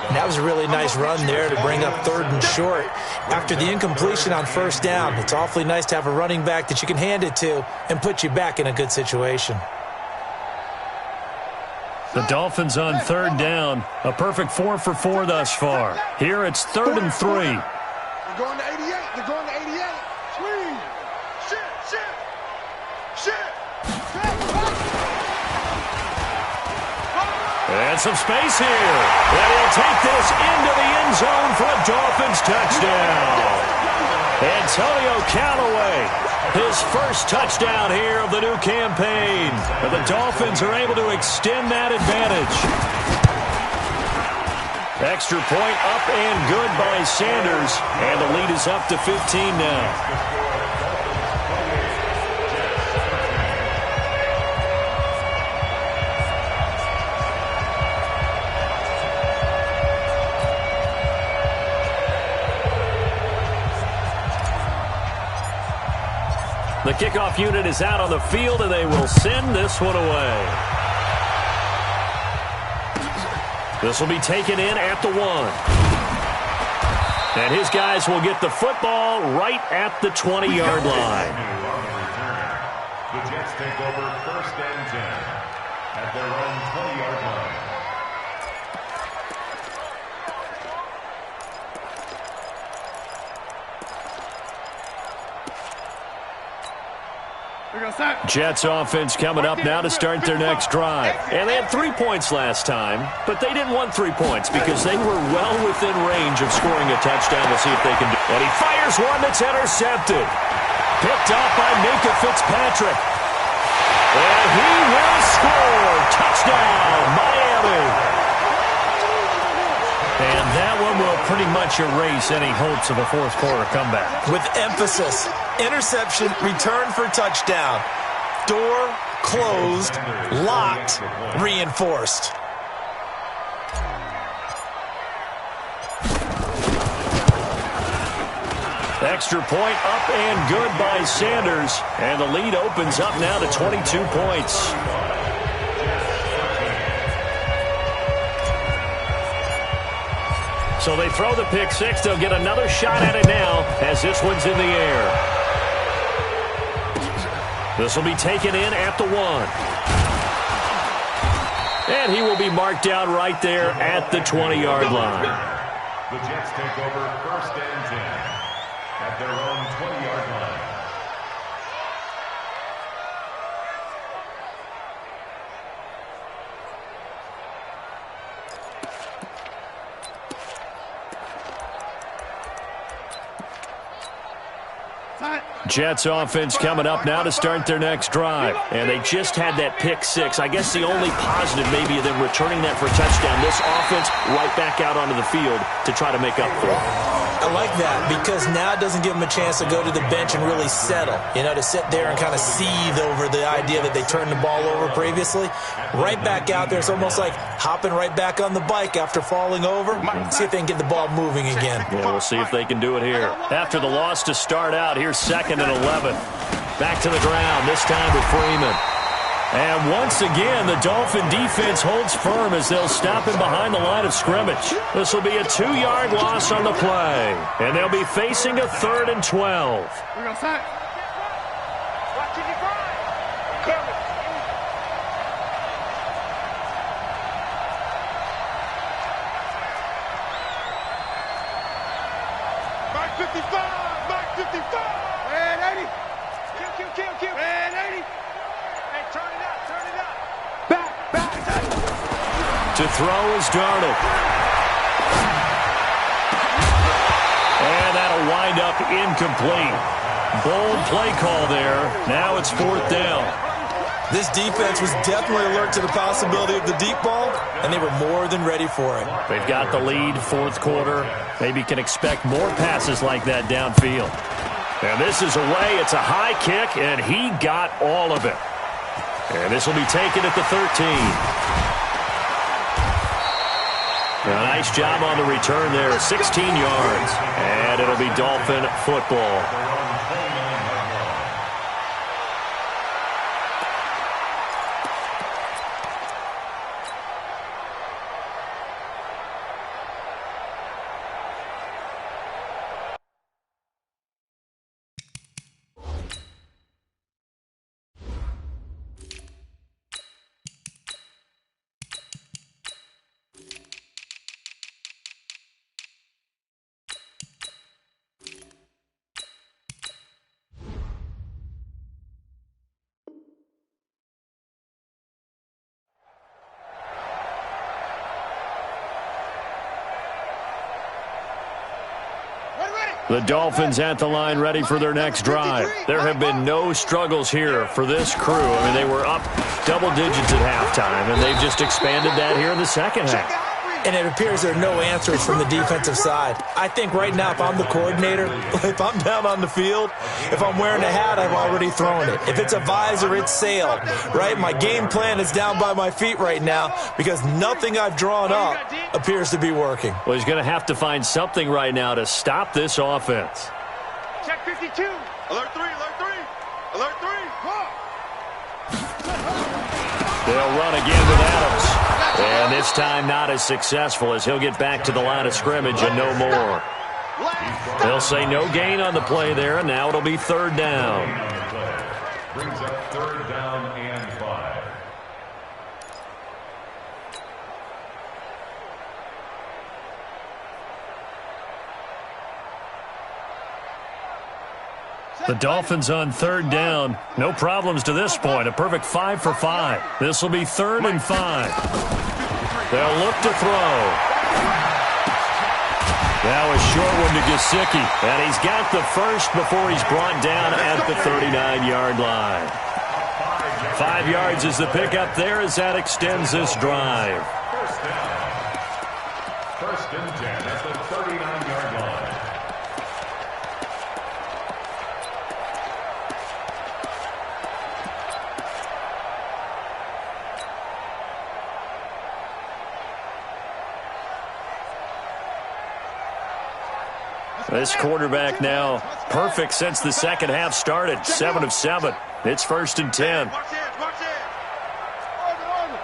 And that was a really nice run there to bring up 3rd and short. After the incompletion on first down, it's awfully nice to have a running back that you can hand it to and put you back in a good situation. The Dolphins on 3rd down. A perfect 4 for 4 thus far. Here it's 3rd and 3. They're going to 88. They're going to 88. Swing. Shit. And some space here. And he'll take this into the end zone for a Dolphins touchdown. Antonio Callaway, his first touchdown here of the new campaign. And the Dolphins are able to extend that advantage. Extra point up and good by Sanders. And the lead is up to 15 now. The kickoff unit is out on the field, and they will send this one away. This will be taken in at the 1. And his guys will get the football right at the 20-yard line. The Jets take over 1st and 10 at their own 20-yard line. Jets offense coming up now to start their next drive. And they had 3 points last time, but they didn't want 3 points because they were well within range of scoring a touchdown. We'll see if they can do it. And he fires one that's intercepted. Picked up by Minka Fitzpatrick. And he will score. Touchdown, Miami. And that one will pretty much erase any hopes of a fourth quarter comeback. With emphasis, interception, return for touchdown. Door closed, locked, reinforced. Extra point up and good by Sanders. And the lead opens up now to 22 points. So they throw the pick six. They'll get another shot at it now as this one's in the air. This will be taken in at the 1. And he will be marked down right there at the 20-yard line. The Jets take over 1st and 10 at their own 20-yard line. Jets offense coming up now to start their next drive. And they just had that pick six. I guess the only positive maybe of them returning that for a touchdown. This offense right back out onto the field to try to make up for it. I like that because now it doesn't give them a chance to go to the bench and really settle. You know, to sit there and kind of seethe over the idea that they turned the ball over previously. Right back out there. It's almost like hopping right back on the bike after falling over. See if they can get the ball moving again. Yeah, we'll see if they can do it here. After the loss to start out, here's 2nd and 11. Back to the ground, this time with Freeman. And once again, the Dolphin defense holds firm as they'll stop him behind the line of scrimmage. This will be a 2-yard loss on the play. And they'll be facing a 3rd and 12. Mark 55! Mark 55! And 80! Q. And 80! Hey, turn it up, turn it up! Back! To throw is Darnold. And that'll wind up incomplete. Bold play call there. Now it's 4th down. This defense was definitely alert to the possibility of the deep ball, and they were more than ready for it. They've got the lead, 4th quarter. Maybe can expect more passes like that downfield. And this is away. It's a high kick, and he got all of it. And this will be taken at the 13. A nice job on the return there, 16 yards. And it'll be Dolphin football. The Dolphins at the line ready for their next drive. There have been no struggles here for this crew. I mean, they were up double digits at halftime, and they've just expanded that here in the second half. And it appears there are no answers from the defensive side. I think right now if I'm the coordinator, if I'm down on the field, if I'm wearing a hat, I've already thrown it. If it's a visor, it's sailed, right? My game plan is down by my feet right now because nothing I've drawn up appears to be working. Well, he's going to have to find something right now to stop this offense. Check 52. Alert 3, alert 3. Alert 3. They'll run again with Adams. And this time not as successful as he'll get back to the line of scrimmage and no more. They'll say no gain on the play there, and now it'll be 3rd down. Brings up 3rd down and 5. The Dolphins on third down. No problems to this point. A perfect 5 for 5. This will be 3rd and 5. They'll look to throw. Now a short one to Gesicki. And he's got the first before he's brought down at the 39-yard line. 5 yards is the pickup there as that extends this drive. First and 10 at the 39-yard line. This quarterback now perfect since the second half started. 7 of 7. It's 1st and 10. Watch it, watch it. Orbit.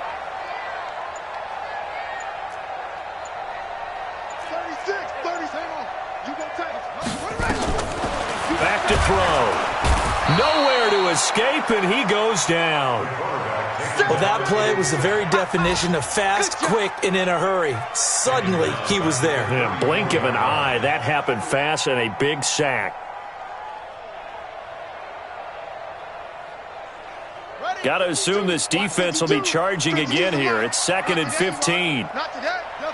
36, 30, hang on. You go take it. Back to throw. Nowhere to escape, and he goes down. Well, that play was the very definition of fast, quick, and in a hurry. Suddenly, he was there. Yeah, blink of an eye. That happened fast and a big sack. Got to assume this defense will be charging again here. It's 2nd and 15. Not today. No.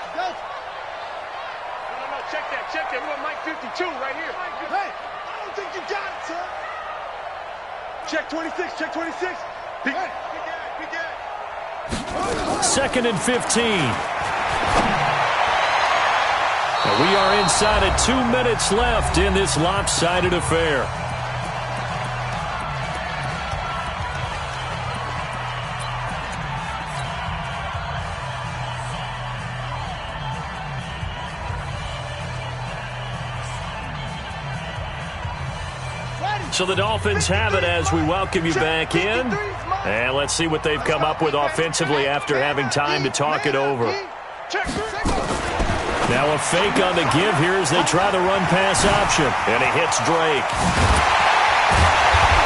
Check that. We want Mike 52 right here. Hey, I don't think you got it, son. Check 26. Hey, be dead. 2nd and 15. And we are inside of 2 minutes left in this lopsided affair. So the Dolphins have it as we welcome you back in. And let's see what they've come up with offensively after having time to talk it over. Now a fake on the give here as they try the run-pass option. And he hits Drake.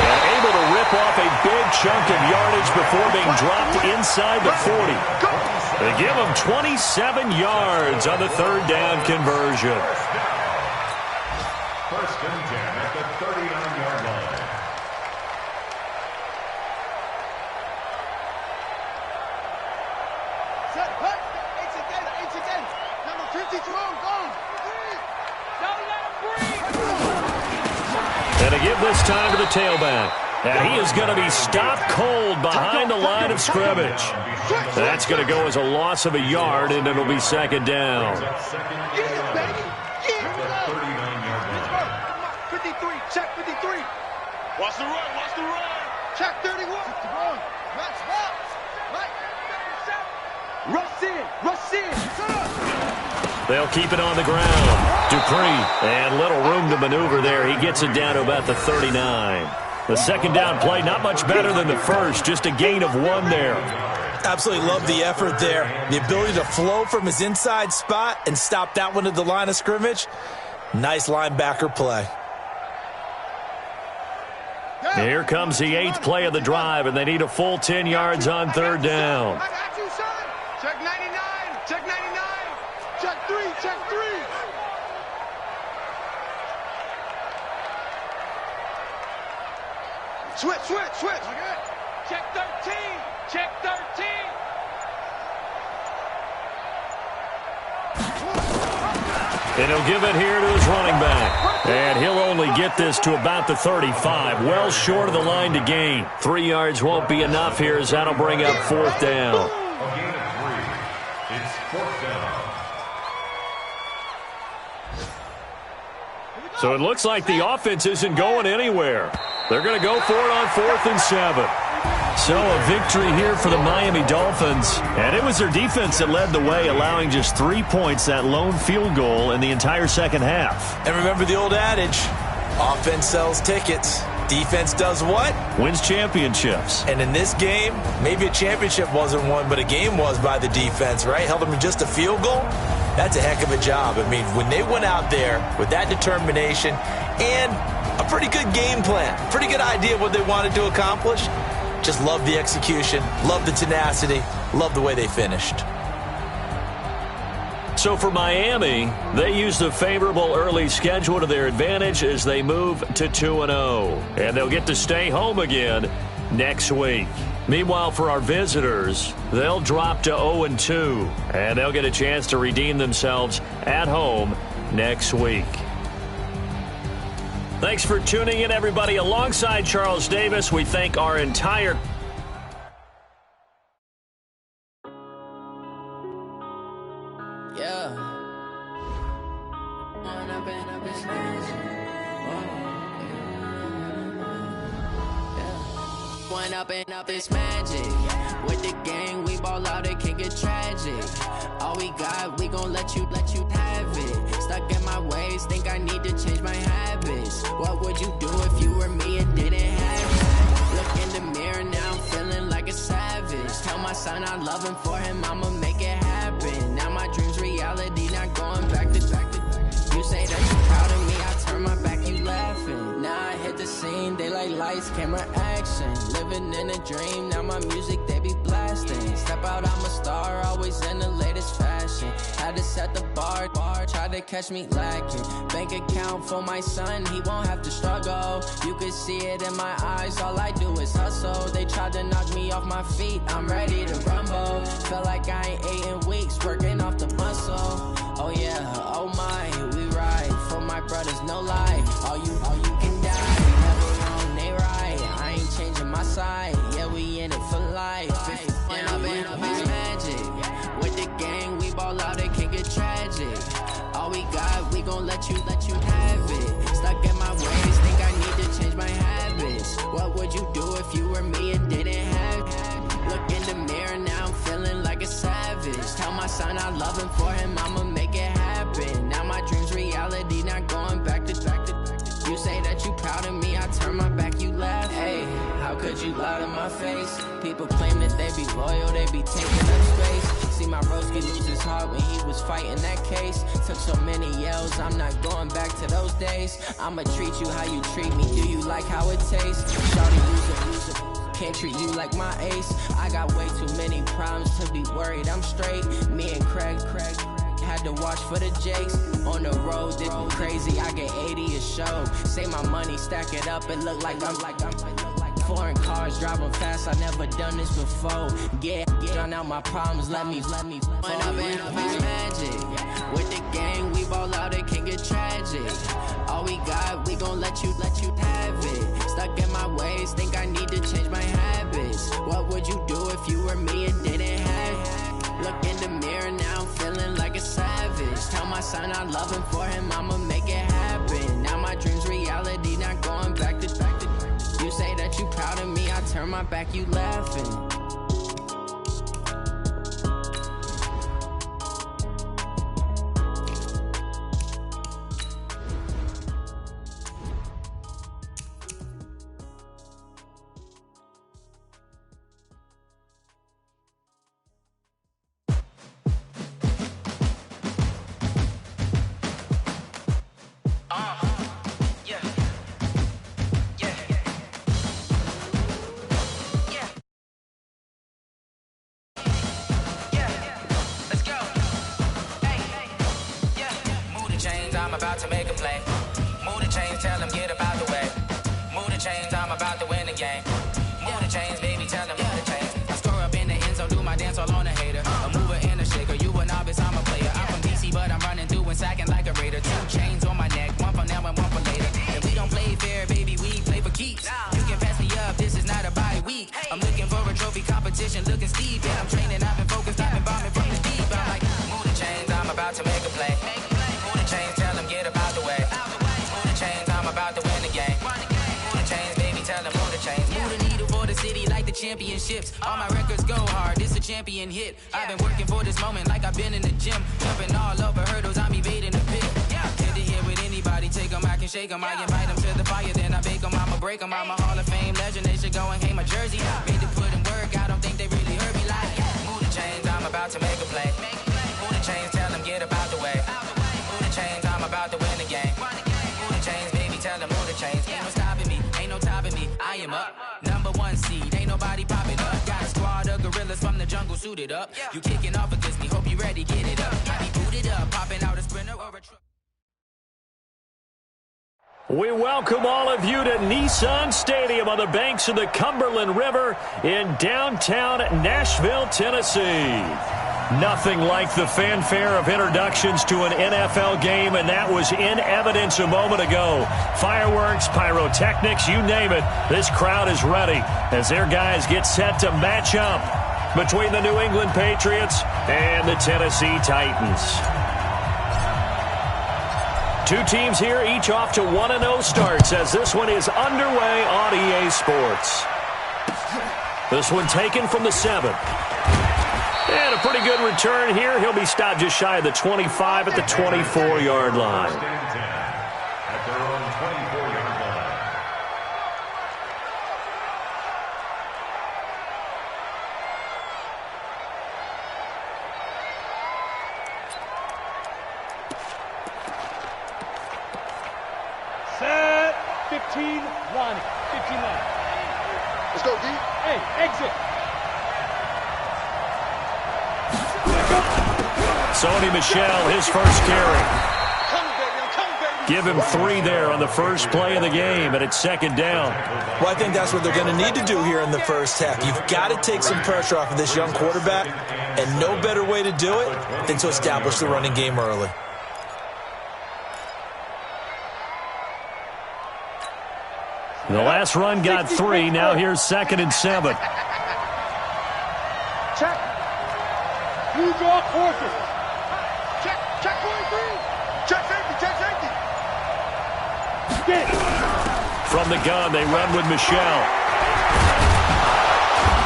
And able to rip off a big chunk of yardage before being dropped inside the 40. They give him 27 yards on the 3rd down conversion. First and 10 at the 39-yard line. Set, hut. 18. Number 52, go. Don't let him breathe. And to give this time to the tailback. And he is going to be stopped cold behind the line of scrimmage. That's going to go as a loss of a yard, and it'll be 2nd down. Get it, baby. Get it. 53, check 53. Watch the run. Check 31. Match box. Right. Rush in. They'll keep it on the ground. Dupree, and little room to maneuver there. He gets it down to about the 39. The 2nd down play, not much better than the first, just a gain of 1 there. Absolutely love the effort there. The ability to flow from his inside spot and stop that one at the line of scrimmage. Nice linebacker play. Here comes the 8th play of the drive, and they need a full 10 yards on 3rd down. I got you, son. Check 99. Check 99. Check 3. Switch. Check 13. And he'll give it here to his running back. And he'll only get this to about the 35. Well short of the line to gain. 3 yards won't be enough here as that'll bring up 4th down. A gain of 3. It's 4th down. So it looks like the offense isn't going anywhere. They're going to go for it on 4th and 7. So a victory here for the Miami Dolphins. And it was their defense that led the way, allowing just 3 points, that lone field goal in the entire second half. And remember the old adage, offense sells tickets. Defense does what? Wins championships. And in this game, maybe a championship wasn't won, but a game was by the defense, right? Held them to just a field goal. That's a heck of a job. I mean, when they went out there with that determination and a pretty good game plan, pretty good idea of what they wanted to accomplish, just love the execution, love the tenacity, love the way they finished. So for Miami, they used a favorable early schedule to their advantage as they move to 2-0. And they'll get to stay home again next week. Meanwhile, for our visitors, they'll drop to 0-2. And they'll get a chance to redeem themselves at home next week. Thanks for tuning in, everybody. Alongside Charles Davis, we thank our entire... Up is magic. With the gang, we ball out, it can get tragic. All we got, we gon' let you have it. Stuck in my ways, think I need to change my habits. What would you do if you were me and didn't have it? Look in the mirror, now I'm feeling like a savage. Tell my son I love him, for him I'ma make it happen. Now my dream's reality, not going back to. You say that you proud of me, I turn my back, you laughing. Now I hit the scene, they like lights, camera, action. Living in a dream, now my music, they be blasting. Step out, I'm a star, always in the latest fashion. Had to set the bar, try to catch me lacking. Bank account for my son, he won't have to struggle. You can see it in my eyes, all I do is hustle. They tried to knock me off my feet, I'm ready to rumble. Feel like I ain't ate in weeks, working off the muscle. Oh yeah, oh my, we ride for my brothers, no lie. All you can die, never wrong, they right. I ain't changing my side, yeah, we in it for life. When I've been up is magic. With the gang, we ball out, it can get tragic. All we got, we gon' let you have it. Stuck in my ways, think I need to change my habits. What would you do if you were me and didn't have it? Look in the mirror, now I'm feeling like a savage. Tell my son I love him, for him I'ma make it happen. Now my dream's reality, not going back to. You say that you proud of me, I turn my back, you laugh. Hey, how could you lie to my face? People claim that they be loyal, they be taking up space. See my broski lose his heart when he was fighting that case. Took so many yells, I'm not going back to those days. I'ma treat you how you treat me, do you like how it tastes? Shawty, use it. Can't treat you like my ace. I got way too many problems to be worried, I'm straight. Me and Craig had to watch for the Jakes. On the road, this crazy, I get 80 a show. Say my money, stack it up, it look like I'm foreign cars, driving fast, I never done this before. Get drown out my problems, let me When I've been up is magic. With the gang, we ball out, it can get tragic. All we got, we gon' let you have it. Stuck in my ways, think I need to change my habits. What would you do if you were me and didn't have it? Look in the mirror, now I'm feeling like a savage. Tell my son I love him, for him I'ma make it happen. Now my dream's reality, not going back to. You say that you proud of me, I turn my back, you laughing. I'm about to make a play. Move the chains, tell them get up out the way. Move the chains, I'm about to win the game. Move the chains, baby, tell them move the chains. I score up in the end zone, do my dance all on a hater. A mover and a shaker, you a novice, I'm a player. I'm from DC, but I'm running through and sacking like a raider. 2 chains on my neck, one for now and one for later. And we don't play fair, baby, we play for keeps. You can pass me up, this is not a bye week. I'm looking for a trophy competition, looking steep. Yeah, I'm training, I've been focused, I've been bombing from the deep. I'm like, move the chains, I'm about to make a play. Move the chains, tell them get up out the way. Move the chains, I'm about to win the game. Move the chains, baby, tell them move the chains. Move the needle for the city like the championships. All my records go hard, this a champion hit. I've been working for this moment like I've been in the gym. Jumping all over hurdles, I'm evading the pit. Head to head with anybody, take them, I can shake them. I invite them to the fire, then I bake them, I'ma break them. I'm a Hall of Fame legend, they should go and hang my jersey. Made to put in work, I don't think they really heard me like. Move the chains, I'm about to make a play. Move the chains, tell them get up out the way. Move the chains, I'm about to win the game. Move the chains, baby, tell them move the chains. Ain't no stopping me, ain't no topping me. I am up, #1 seed, ain't nobody popping up. Got a squad of gorillas from the jungle suited up. You kicking off against me, hope you ready, get it up. I be booted up, popping out a sprinter or a truck. We welcome all of you to Nissan Stadium on the banks of the Cumberland River in downtown Nashville, Tennessee. Nothing like the fanfare of introductions to an NFL game, and that was in evidence a moment ago. Fireworks, pyrotechnics, you name it. This crowd is ready as their guys get set to match up between the New England Patriots and the Tennessee Titans. Two teams here, each off to 1-0 starts as this one is underway on EA Sports. This one taken from the 7. And a pretty good return here. He'll be stopped just shy of the 25 at the 24-yard line. At their own 24-yard line. Set. 15 line. 15 line. Let's go, D. Hey, exit. Sony Michel, his first carry. Come, baby. I'm coming, baby. Give him 3 there on the first play of the game, and it's second down. Well, I think that's what they're going to need to do here in the first half. You've got to take some pressure off of this young quarterback, and no better way to do it than to establish the running game early. The last run got 3. Now here's 2nd and 7. Check. You draw forces. Check 23. Check safety. Check safety. Get it. From the gun, they run with Michel.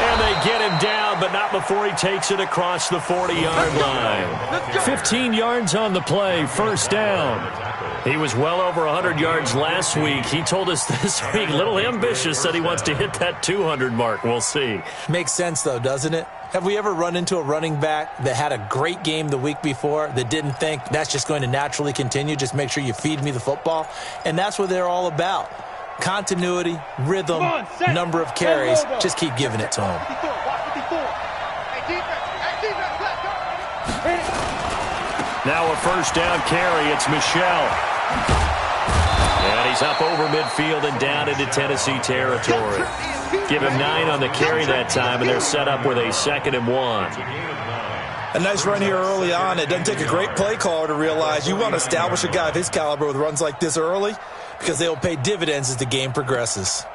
And they get him down, but not before he takes it across the 40-yard line. 15 yards on the play, first down. He was well over 100 yards last week. He told us this week, a little ambitious, said he wants to hit that 200 mark. We'll see. Makes sense, though, doesn't it? Have we ever run into a running back that had a great game the week before that didn't think that's just going to naturally continue? Just make sure you feed me the football. And that's what they're all about. Continuity, rhythm, number of carries. Just keep giving it to him. Now a first down carry. It's Michel. And he's up over midfield and down into Tennessee territory. Give him 9 on the carry that time, and they're set up with a 2nd and 1. A nice run here early on. It doesn't take a great play caller to realize you want to establish a guy of his caliber with runs like this early because they will pay dividends as the game progresses.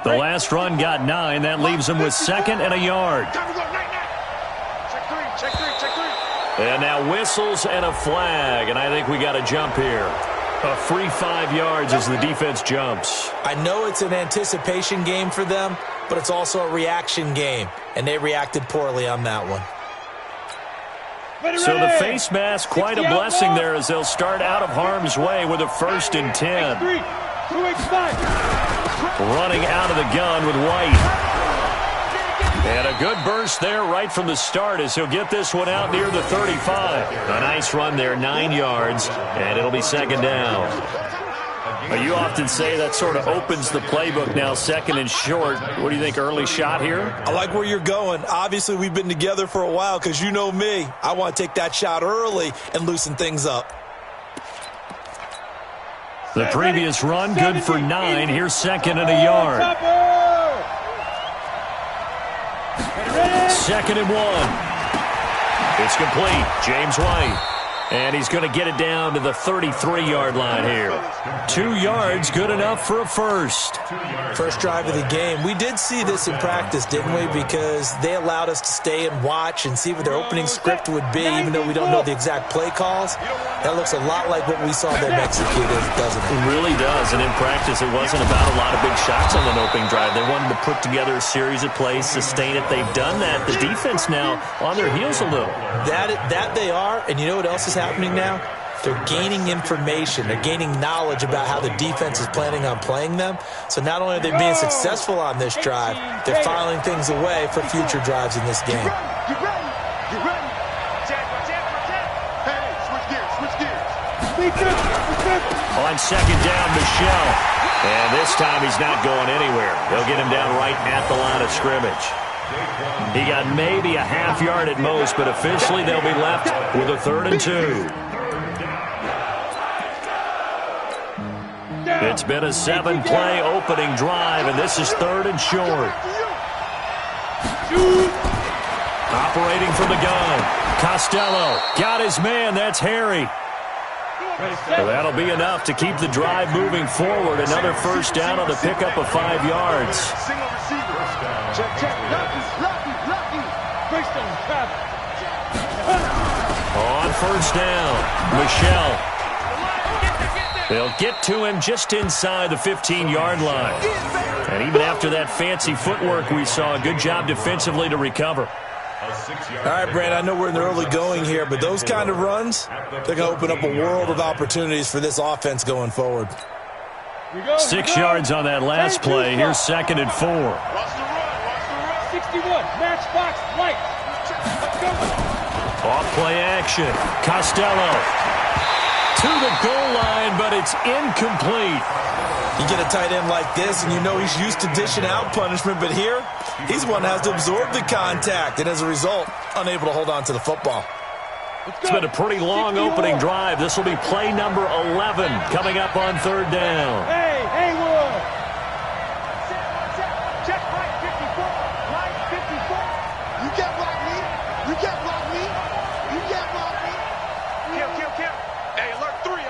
The last run got 9. That leaves him with 2nd and a yard. Check three. And now whistles and a flag, and I think we got a jump here. A free 5 yards as the defense jumps. I know it's an anticipation game for them, but it's also a reaction game, and they reacted poorly on that one. So the face mask, quite a blessing there as they'll start out of harm's way with a 1st and 10. Running out of the gun with White. And a good burst there right from the start as he'll get this one out near the 35. A nice run there, 9 yards, and it'll be 2nd down. You often say that sort of opens the playbook now, 2nd and short. What do you think, early shot here? I like where you're going. Obviously, we've been together for a while because you know me. I want to take that shot early and loosen things up. The previous run, good for 9. Here's 2nd and a yard. 2nd and 1. It's complete. James White. And he's going to get it down to the 33-yard line here. 2 yards, good enough for a first. First drive of the game. We did see this in practice, didn't we? Because they allowed us to stay and watch and see what their opening script would be, even though we don't know the exact play calls. That looks a lot like what we saw them execute, doesn't it? It really does. And in practice, it wasn't about a lot of big shots on an opening drive. They wanted to put together a series of plays, sustain it. They've done that. The defense now on their heels a little. That they are. And you know what else is happening now? They're gaining information. They're gaining knowledge about how the defense is planning on playing them. So not only are they being successful on this drive, they're filing things away for future drives in this game. Get ready. Hey, switch gears. On 2nd down, Michel. And this time he's not going anywhere. They'll get him down right at the line of scrimmage. He got maybe a half yard at most, but officially they'll be left with a 3rd and 2. It's been a 7-play opening drive, and this is 3rd and short. Operating from the gun. Costello got his man. That's Harry. So that'll be enough to keep the drive moving forward. Another first down on the pickup of 5 yards. Single receiver. Check. Lucky. On first down, Michelle. They'll get to him just inside the 15-yard line. And even after that fancy footwork we saw, a good job defensively to recover. All right, Brand, I know we're in the early going here, but those kind of runs, they're going to open up a world of opportunities for this offense going forward. 6 yards on that last play. Here's 2nd and 4. 61, matchbox light. Off play action. Costello to the goal line, but it's incomplete. You get a tight end like this, and you know he's used to dishing out punishment, but here, he's one that has to absorb the contact, and as a result, unable to hold on to the football. It's been a pretty long opening drive. This will be play number 11 coming up on 3rd down. Hey, Haywood. Check right 54. Right 54. You can't block me. You can't block me. You can't block me. Kill. Hey, alert 3.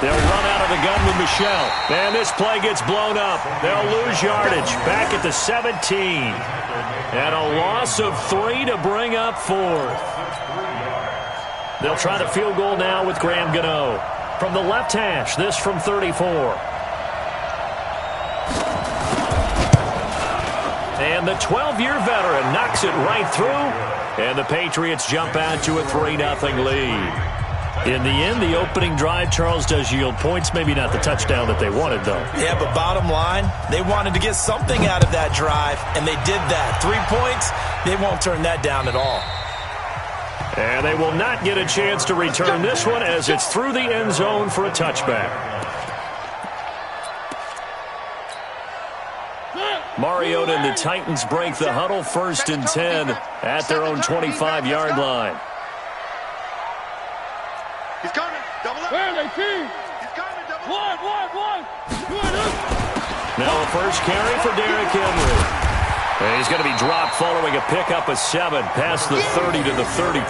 They'll run out of the gun with Michelle. And this play gets blown up. They'll lose yardage back at the 17. And a loss of 3 to bring up 4th. They'll try the field goal now with Graham Gano. From the left hash, this from 34. And the 12-year veteran knocks it right through. And the Patriots jump out to a 3-0 lead. In the end, the opening drive, Charles, does yield points. Maybe not the touchdown that they wanted, though. Yeah, but bottom line, they wanted to get something out of that drive, and they did that. 3 points, they won't turn that down at all. And they will not get a chance to return this one as it's through the end zone for a touchback. Mariota and the Titans break the huddle, 1st and 10 at their own 25-yard line. He's coming. Double up. Where are they, team? He's coming. Double up. One. Now a first carry for Derrick Henry. And he's going to be dropped following a pickup of 7 past the 30 to the 32.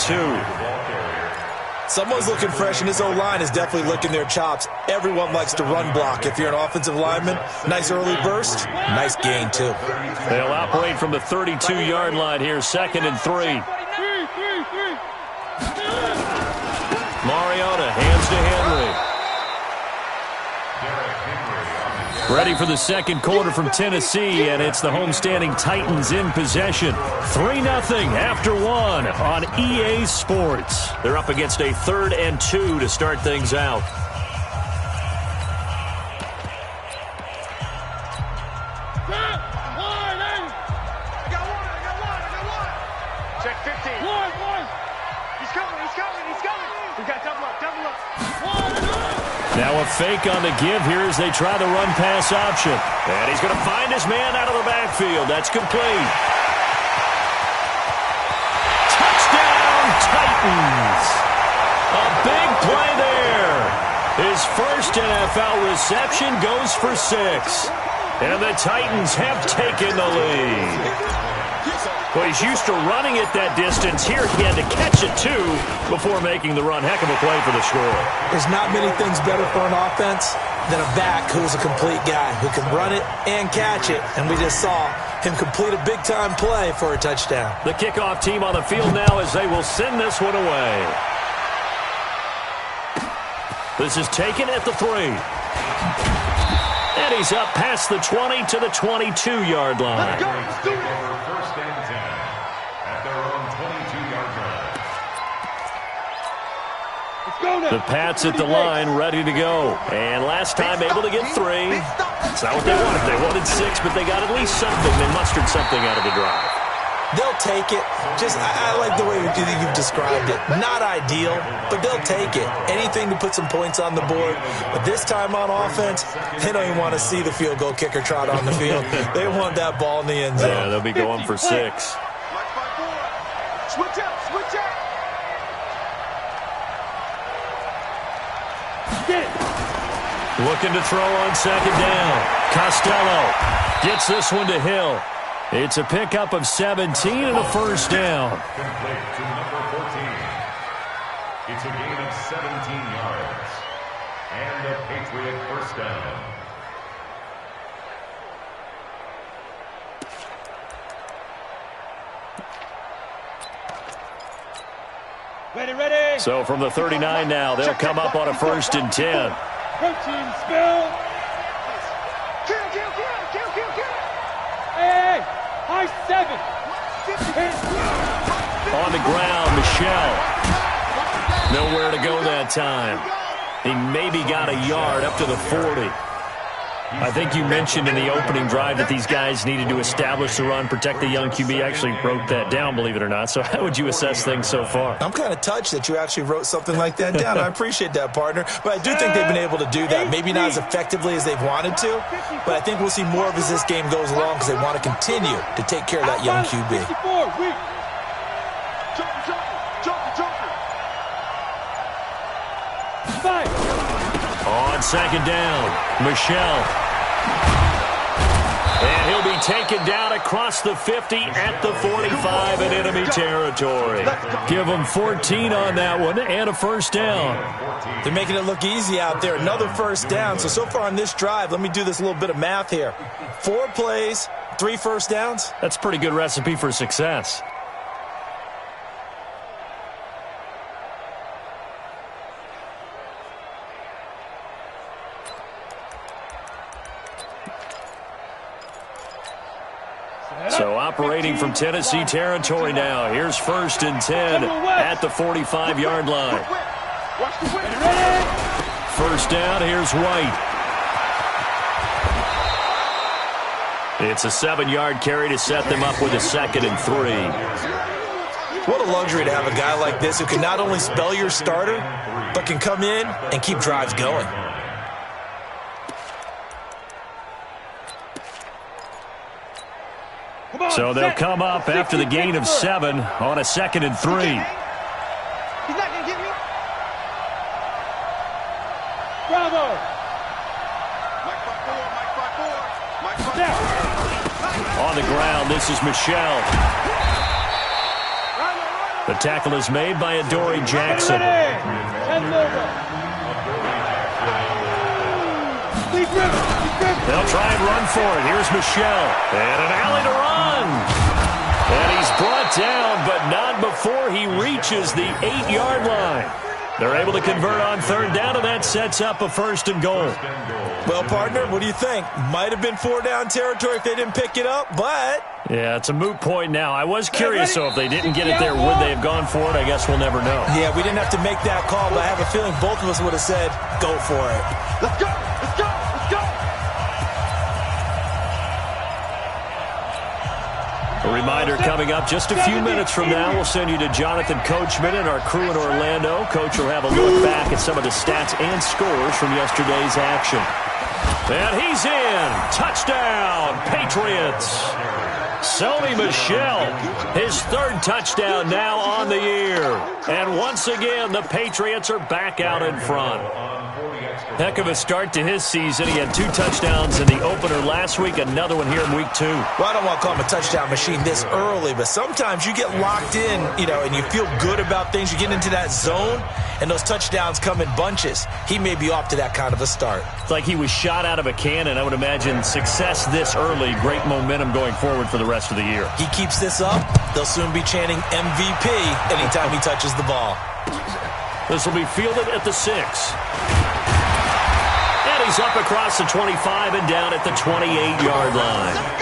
Someone's looking fresh, and his O-line is definitely licking their chops. Everyone likes to run block. If you're an offensive lineman, nice early burst, nice gain, too. They'll operate from the 32-yard line here, 2nd and 3. Mariota hands to Henry. Ready for the second quarter from Tennessee, and it's the homestanding Titans in possession. 3-0 after 1 on EA Sports. They're up against a 3rd and 2 to start things out. I got one. Check 15. He's coming. We got double up. Now a fake on the give here as they try the run-pass option. And he's going to find his man out of the backfield. That's complete. Touchdown, Titans. A big play there. His first NFL reception goes for 6. And the Titans have taken the lead. Well, he's used to running it that distance. Here he had to catch it, too, before making the run. Heck of a play for the score. There's not many things better for an offense than a back who's a complete guy, who can run it and catch it. And we just saw him complete a big-time play for a touchdown. The kickoff team on the field now as they will send this one away. This is taken at the 3. And he's up past the 20 to the 22-yard line. First and 10 at their own 22-yard line. The Pats at the line, ready to go. And last time able to get 3. It's not what they wanted. They wanted 6, but they got at least something. They mustered something out of the drive. They'll take it. Just, I like the way you've described it. Not ideal, but they'll take it. Anything to put some points on the board. But this time on offense, they don't even want to see the field goal kicker trot on the field. They want that ball in the end zone. Yeah, they'll be going for 6. Switch out, switch out. Get it. Looking to throw on second down. Costello gets this one to Hill. It's a pickup of 17 and a first down. Complete to number 14. It's a gain of 17 yards. And a Patriot first down. Ready, ready. So from the 39 now, they'll come up on a 1st and 10. Protein spill. Kill. Hey, high 7. On the ground, Michelle. Nowhere to go that time. He maybe got a yard up to the 40. I think you mentioned in the opening drive that these guys needed to establish the run, protect the young QB. I actually wrote that down, believe it or not. So how would you assess things so far? I'm kind of touched that you actually wrote something like that down. I appreciate that, partner. But I do think they've been able to do that. Maybe not as effectively as they've wanted to, but I think we'll see more of as this game goes along because they want to continue to take care of that young QB. 64, weak. Joker. 5. On second down, Michelle. And he'll be taken down across the 50 at the 45 in enemy territory. Give them 14 on that one and a first down. They're making it look easy out there. Another first down. So far on this drive, let me do this little bit of math here. 4 plays, 3 first downs. That's a pretty good recipe for success. So operating from Tennessee territory now. Here's 1st and 10 at the 45-yard line. First down, here's White. It's a 7-yard carry to set them up with a 2nd and 3. What a luxury to have a guy like this who can not only spell your starter, but can come in and keep drives going. So they'll come up after the gain of 7 on a 2nd and 3. He's not going to get me. Bravo. Mike 5-4. On the ground, this is Michelle. The tackle is made by Adoree Jackson. They'll try and run for it. Here's Michelle. And an alley to run. And he's brought down, but not before he reaches the 8-yard line. They're able to convert on 3rd down, and that sets up a 1st and goal. Well, partner, what do you think? Might have been 4-down territory if they didn't pick it up, but... Yeah, it's a moot point now. I was curious, so if they didn't get it there, would they have gone for it? I guess we'll never know. Yeah, we didn't have to make that call, but I have a feeling both of us would have said, go for it. Let's go. Let's go. Let's go. A reminder coming up just a few minutes from now. We'll send you to Jonathan Coachman and our crew in Orlando. Coach will have a look back at some of the stats and scores from yesterday's action. And he's in. Touchdown, Patriots. Sony Michel, his 3rd touchdown now on the year. And once again, the Patriots are back out in front. Heck of a start to his season. He had 2 touchdowns in the opener last week, another one here in week 2. Well, I don't want to call him a touchdown machine this early, but sometimes you get locked in, and you feel good about things. You get into that zone, and those touchdowns come in bunches. He may be off to that kind of a start. It's like he was shot out of a cannon. I would imagine success this early, great momentum going forward for the rest of the year. He keeps this up, they'll soon be chanting MVP anytime he touches the ball. This will be fielded at the 6. And he's up across the 25 and down at the 28-yard line. At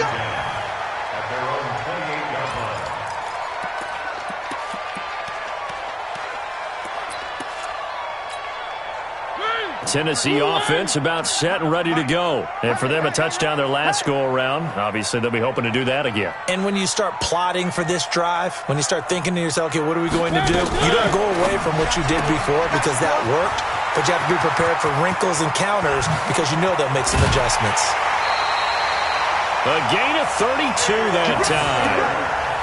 their own 28-yard line. Tennessee offense about set and ready to go. And for them, a touchdown their last go-around. Obviously, they'll be hoping to do that again. And when you start plotting for this drive, when you start thinking to yourself, okay, what are we going to do? You don't go away from what you did before because that worked, but you have to be prepared for wrinkles and counters because you know they'll make some adjustments. A gain of 32 that time.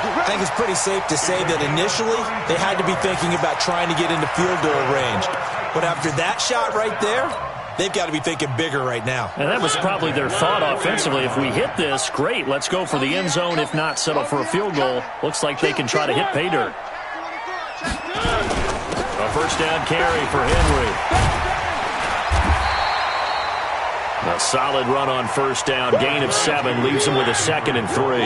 I think it's pretty safe to say that initially they had to be thinking about trying to get into field goal range. But after that shot right there, they've got to be thinking bigger right now. And that was probably their thought offensively. If we hit this, great, let's go for the end zone. If not, settle for a field goal. Looks like they can try to hit pay dirt. A first down carry for Henry. A solid run on first down. Gain of 7 leaves him with a 2nd and 3.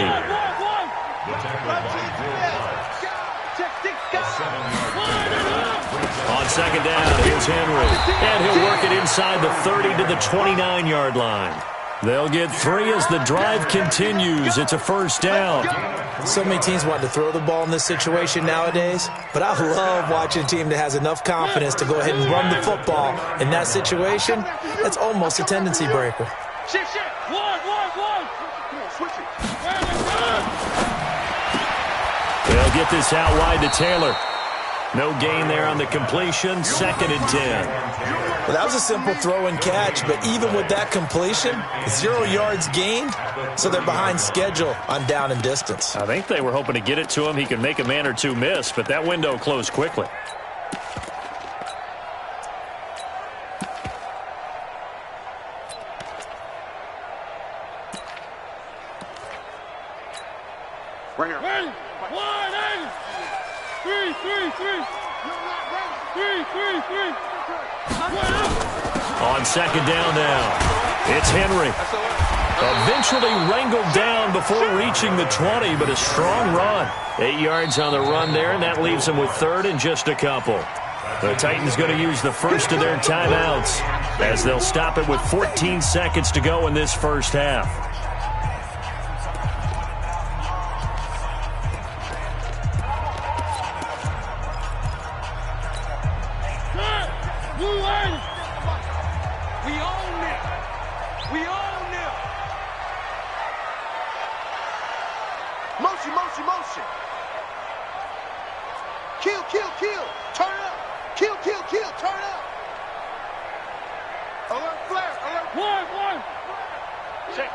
On second down, here's Henry. And he'll work it inside the 30 to the 29-yard line. They'll get 3 as the drive continues. It's a first down. So many teams want to throw the ball in this situation nowadays, but I love watching a team that has enough confidence to go ahead and run the football. In that situation, that's almost a tendency breaker. They'll get this out wide to Taylor. No gain there on the completion, 2nd and 10. Well, that was a simple throw and catch, but even with that completion, 0 yards gained, so they're behind schedule on down and distance. I think they were hoping to get it to him. He could make a man or two miss, but that window closed quickly. Right here. Ready? 180. 3, 3, 3. 3, 3, 3. On second down now, it's Henry. Eventually wrangled down before reaching the 20, but a strong run. 8 yards on the run there, and that leaves him with 3rd and just a couple. The Titans going to use the first of their timeouts as they'll stop it with 14 seconds to go in this first half. Motion. Kill. Turn it up. Kill. Turn it up. Alert flare. One. Check.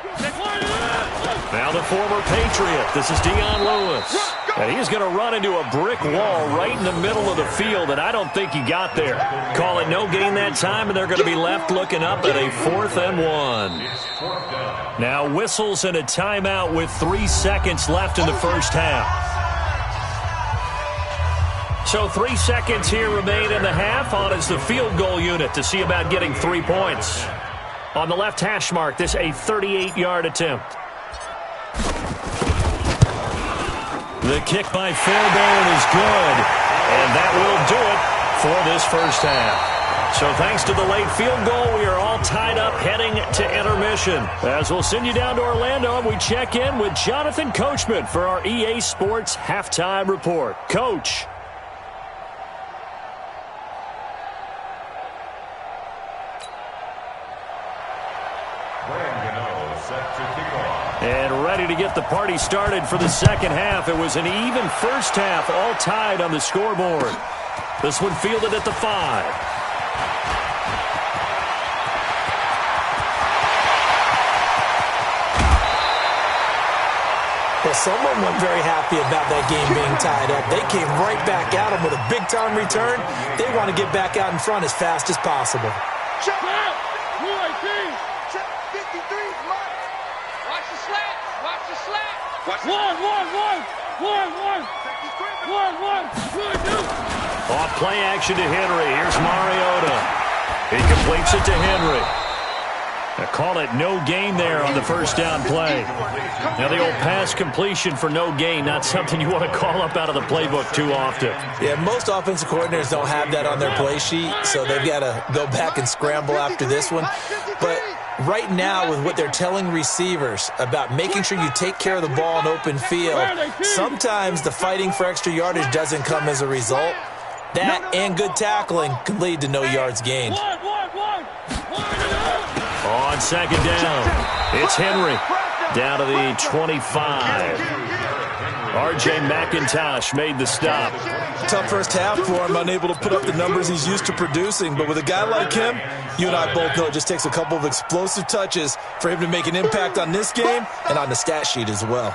Now the former Patriot. This is Dion Lewis. And he's going to run into a brick wall right in the middle of the field, and I don't think he got there. Call it no gain that time, and they're going to be left looking up at a 4th and 1. Now whistles and a timeout with 3 seconds left in the first half. So 3 seconds here remain in the half. On is the field goal unit to see about getting 3 points. On the left hash mark, this a 38-yard attempt. The kick by Fairbairn is good, and that will do it for this first half. So thanks to the late field goal, we are all tied up heading to intermission. As we'll send you down to Orlando, and we check in with Jonathan Coachman for our EA Sports Halftime Report. Coach. And ready to get the party started for the second half. It was an even first half, all tied on the scoreboard. This one fielded at the 5. Well, someone wasn't very happy about that game being tied up. They came right back at him with a big-time return. They want to get back out in front as fast as possible. Check. Blue 18. Check 53. Watch the slat. One. Really good. Off play action to Henry. Here's Mariota. He completes it to Henry. I call it no gain there on the first down play. Now the old pass completion for no gain, not something you want to call up out of the playbook too often. Yeah, most offensive coordinators don't have that on their play sheet, so they've got to go back and scramble after this one. But right now, with what they're telling receivers about making sure you take care of the ball in open field, sometimes the fighting for extra yardage doesn't come as a result. That and good tackling can lead to no yards gained. On second down, it's Henry down to the 25. R.J. McIntosh made the stop. Tough first half for him, unable to put up the numbers he's used to producing. But with a guy like him, you and I both know it just takes a couple of explosive touches for him to make an impact on this game and on the stat sheet as well.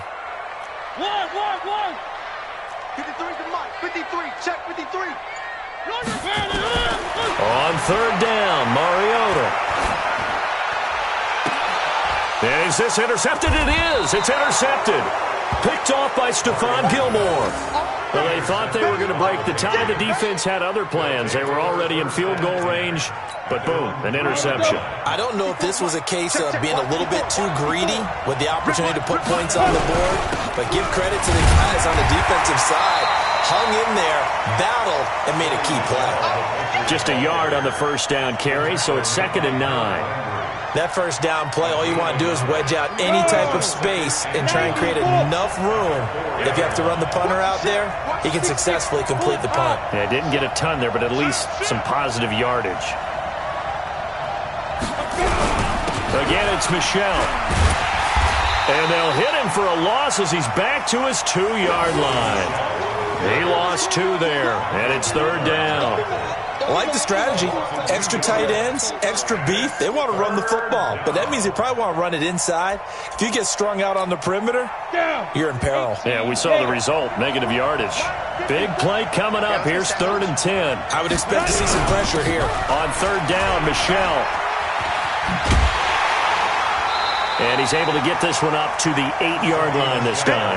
53 to Mike. 53. Check 53. On third down, Mariota. And is this intercepted? It is. It's intercepted. Picked off by Stephon Gilmore. Well, they thought they were going to break the tie. The defense had other plans. They were already in field goal range, but boom, an interception. I don't know if this was a case of being a little bit too greedy with the opportunity to put points on the board, but give credit to the guys on the defensive side. Hung in there, battled, and made a key play. Just a yard on the first down carry, so it's 2nd and 9. That first down play, all you want to do is wedge out any type of space and try and create enough room. If you have to run the punter out there, he can successfully complete the punt. Yeah, didn't get a ton there, but at least some positive yardage. Again, it's Michel. And they'll hit him for a loss as he's back to his 2-yard line. He lost 2 there, and it's 3rd down. I like the strategy. Extra tight ends, extra beef. They want to run the football, but that means they probably want to run it inside. If you get strung out on the perimeter, you're in peril. Yeah, we saw the result, negative yardage. Big play coming up. Here's 3rd and 10. I would expect to see some pressure here. On 3rd down, Michel. And he's able to get this one up to the 8-yard line this time.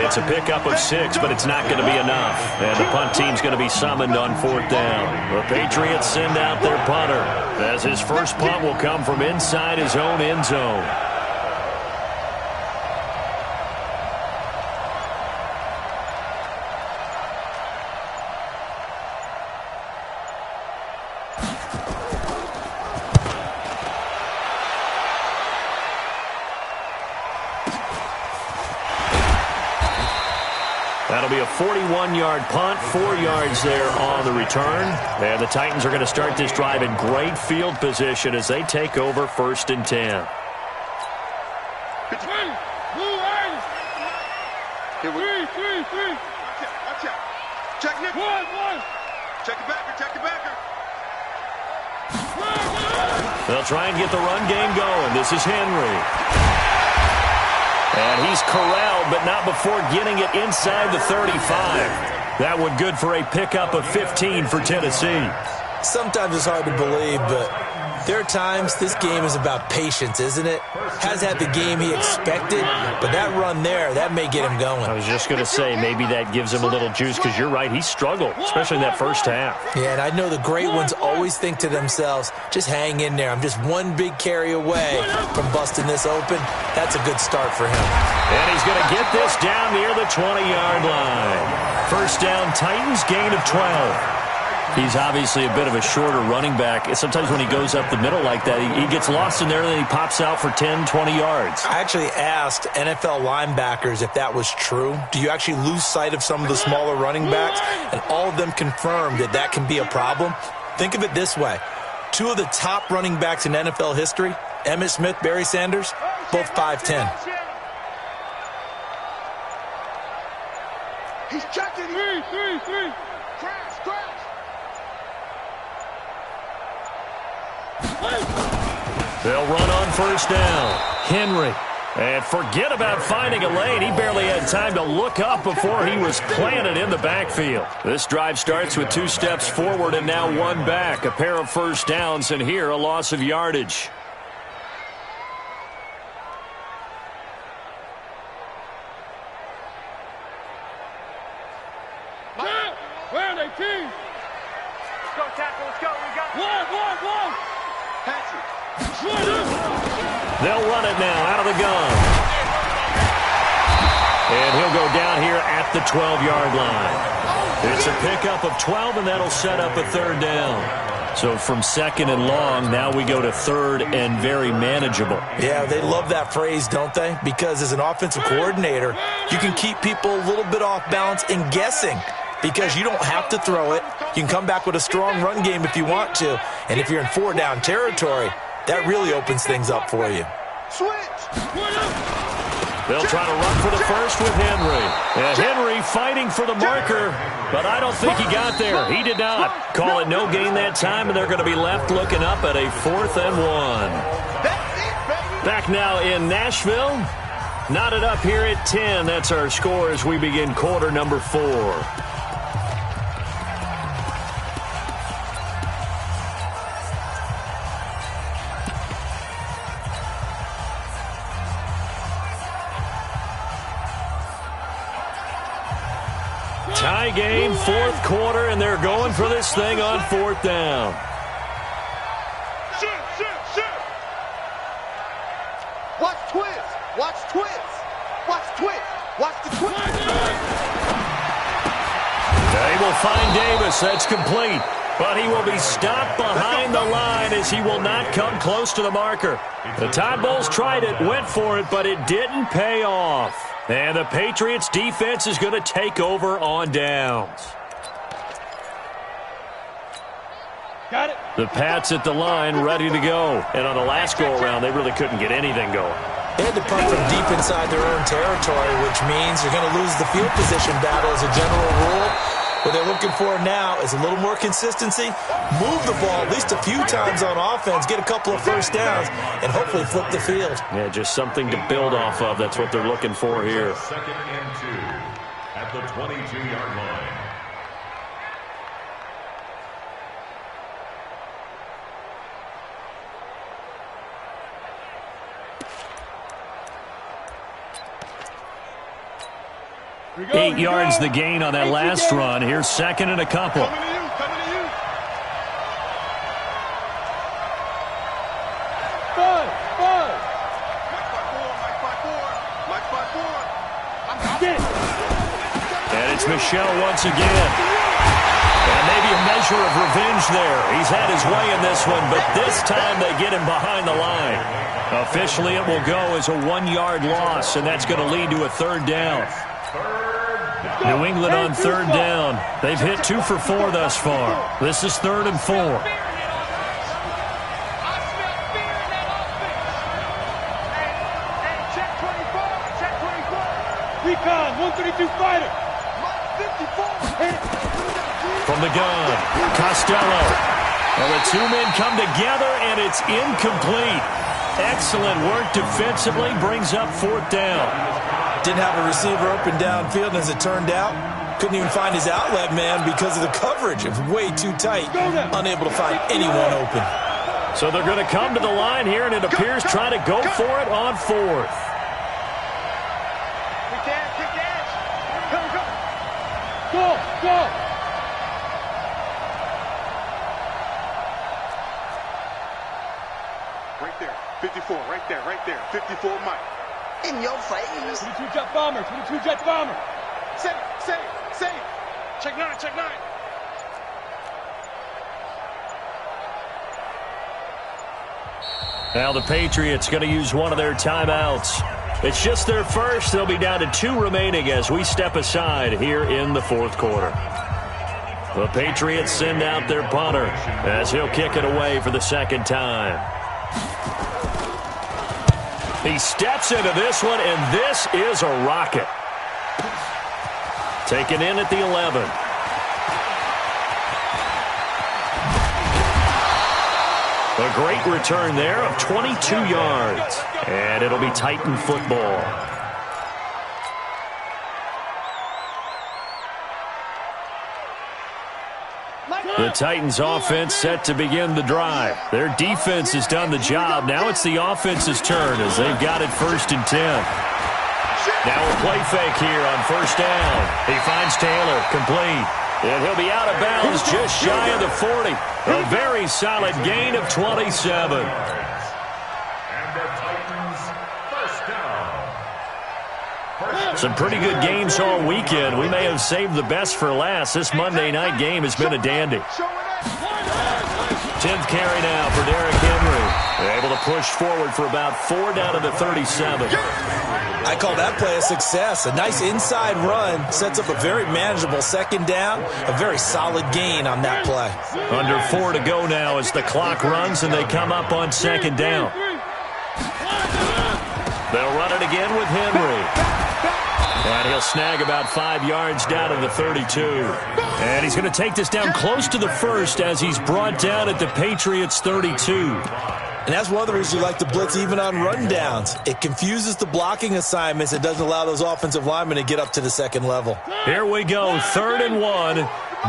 It's a pickup of 6, but it's not going to be enough. And the punt team's going to be summoned on 4th down. The Patriots send out their punter, as his first punt will come from inside his own end zone. That'll be a 41-yard punt, 4 yards there on the return. And the Titans are going to start this drive in great field position as they take over 1st and 10. Here we Three. Watch out. Check Nick. One. Check it backer. They'll try and get the run game going. This is Henry. And he's corralled, but not before getting it inside the 35. That one good for a pickup of 15 for Tennessee. Sometimes it's hard to believe, but there are times this game is about patience, isn't it? Has had the game he expected, but that run there, that may get him going. I was just going to say, maybe that gives him a little juice, because you're right, he struggled, especially in that first half. Yeah, and I know the great ones always think to themselves, just hang in there. I'm just one big carry away from busting this open. That's a good start for him. And he's going to get this down near the 20-yard line. First down, Titans, gain of 12. He's obviously a bit of a shorter running back. Sometimes when he goes up the middle like that, he gets lost in there and then he pops out for 10, 20 yards. I actually asked NFL linebackers if that was true. Do you actually lose sight of some of the smaller running backs? And all of them confirmed that that can be a problem. Think of it this way. 2 of the top running backs in NFL history, Emmitt Smith, Barry Sanders, both 5'10". He's checking. Three. Crash. They'll run on first down. Henry. And forget about finding a lane. He barely had time to look up before he was planted in the backfield. This drive starts with 2 steps forward and now 1 back. A pair of first downs, and here a loss of yardage. Where are they, team? Let's go, tackle. Let's go. We got One. Patrick. They'll run it now out of the gun. And he'll go down here at the 12-yard line. It's a pickup of 12, and that'll set up a 3rd down. So from 2nd and long, now we go to 3rd and very manageable. Yeah, they love that phrase, don't they? Because as an offensive coordinator, you can keep people a little bit off balance and guessing. because you don't have to throw it. You can come back with a strong run game if you want to. And if you're in 4-down territory, that really opens things up for you. They'll try to run for the first with Henry. And Henry fighting for the marker, but I don't think he got there. He did not. Call it no gain that time, and they're going to be left looking up at a 4th and 1. Back now in Nashville. Knotted up here at 10. That's our score as we begin quarter number 4. Tie game, 4th quarter, and they're going for this thing on 4th down. Watch twist. Watch twist. Watch twist. Watch the twist. They will find Davis. That's complete. But he will be stopped behind the line as he will not come close to the marker. The Tide Bulls tried it, went for it, but it didn't pay off. And the Patriots defense is going to take over on downs. Got it. The Pats at the line ready to go. And on the last go-around, they really couldn't get anything going. They had to punt from deep inside their own territory, which means you're going to lose the field position battle as a general rule. What they're looking for now is a little more consistency, move the ball at least a few times on offense, get a couple of first downs, and hopefully flip the field. Yeah, just something to build off of. That's what they're looking for here. 2nd and 2 at the 22-yard line. Go, 8 yards the gain on that last run. Here's 2nd and a couple. Coming to you. Coming to you. 5. And it's Michel once again. And maybe a measure of revenge there. He's had his way in this one, but this time they get him behind the line. Officially, it will go as a 1-yard loss, and that's going to lead to a 3rd down. New England on 3rd down. They've hit 2 for 4 thus far. This is 3rd and 4. Recon, 132 fighter. From the gun, Costello. Well, the 2 men come together, and it's incomplete. Excellent work defensively, brings up 4th down. Didn't have a receiver open downfield, and as it turned out, couldn't even find his outlet man because of the coverage. It was way too tight, unable to find anyone open. So they're going to come to the line here, and it appears trying to go for it on 4th. Go. Right there. 54. Right there. 54 Mike. In your face. 22 jet bomber. 22 jet bomber. Say. Check 9. Now the Patriots going to use one of their timeouts. It's just their first. They'll be down to 2 remaining as we step aside here in the 4th quarter. The Patriots send out their punter as he'll kick it away for the 2nd time. He steps into this one, and this is a rocket. Taken in at the 11. A great return there of 22 yards. And it'll be Titan football. The Titans offense set to begin the drive. Their defense has done the job. Now it's the offense's turn as they've got it 1st and 10. Now a play fake here on 1st down. He finds Taylor, complete. And he'll be out of bounds just shy of the 40. A very solid gain of 27. And the Titans first down. Some pretty good games all weekend. We may have saved the best for last. This Monday night game has been a dandy. Showing up. 10th carry now for Derrick Henry. They're able to push forward for about 4 down to the 37. I call that play a success. A nice inside run sets up a very manageable second down. A very solid gain on that play. Under 4 to go now as the clock runs and they come up on second down. They'll run it again with Henry. And he'll snag about 5 yards down to the 32. And he's going to take this down close to the first as he's brought down at the Patriots' 32. And that's one of the reasons you like to blitz even on rundowns. It confuses the blocking assignments. It doesn't allow those offensive linemen to get up to the second level. Here we go, 3rd and 1.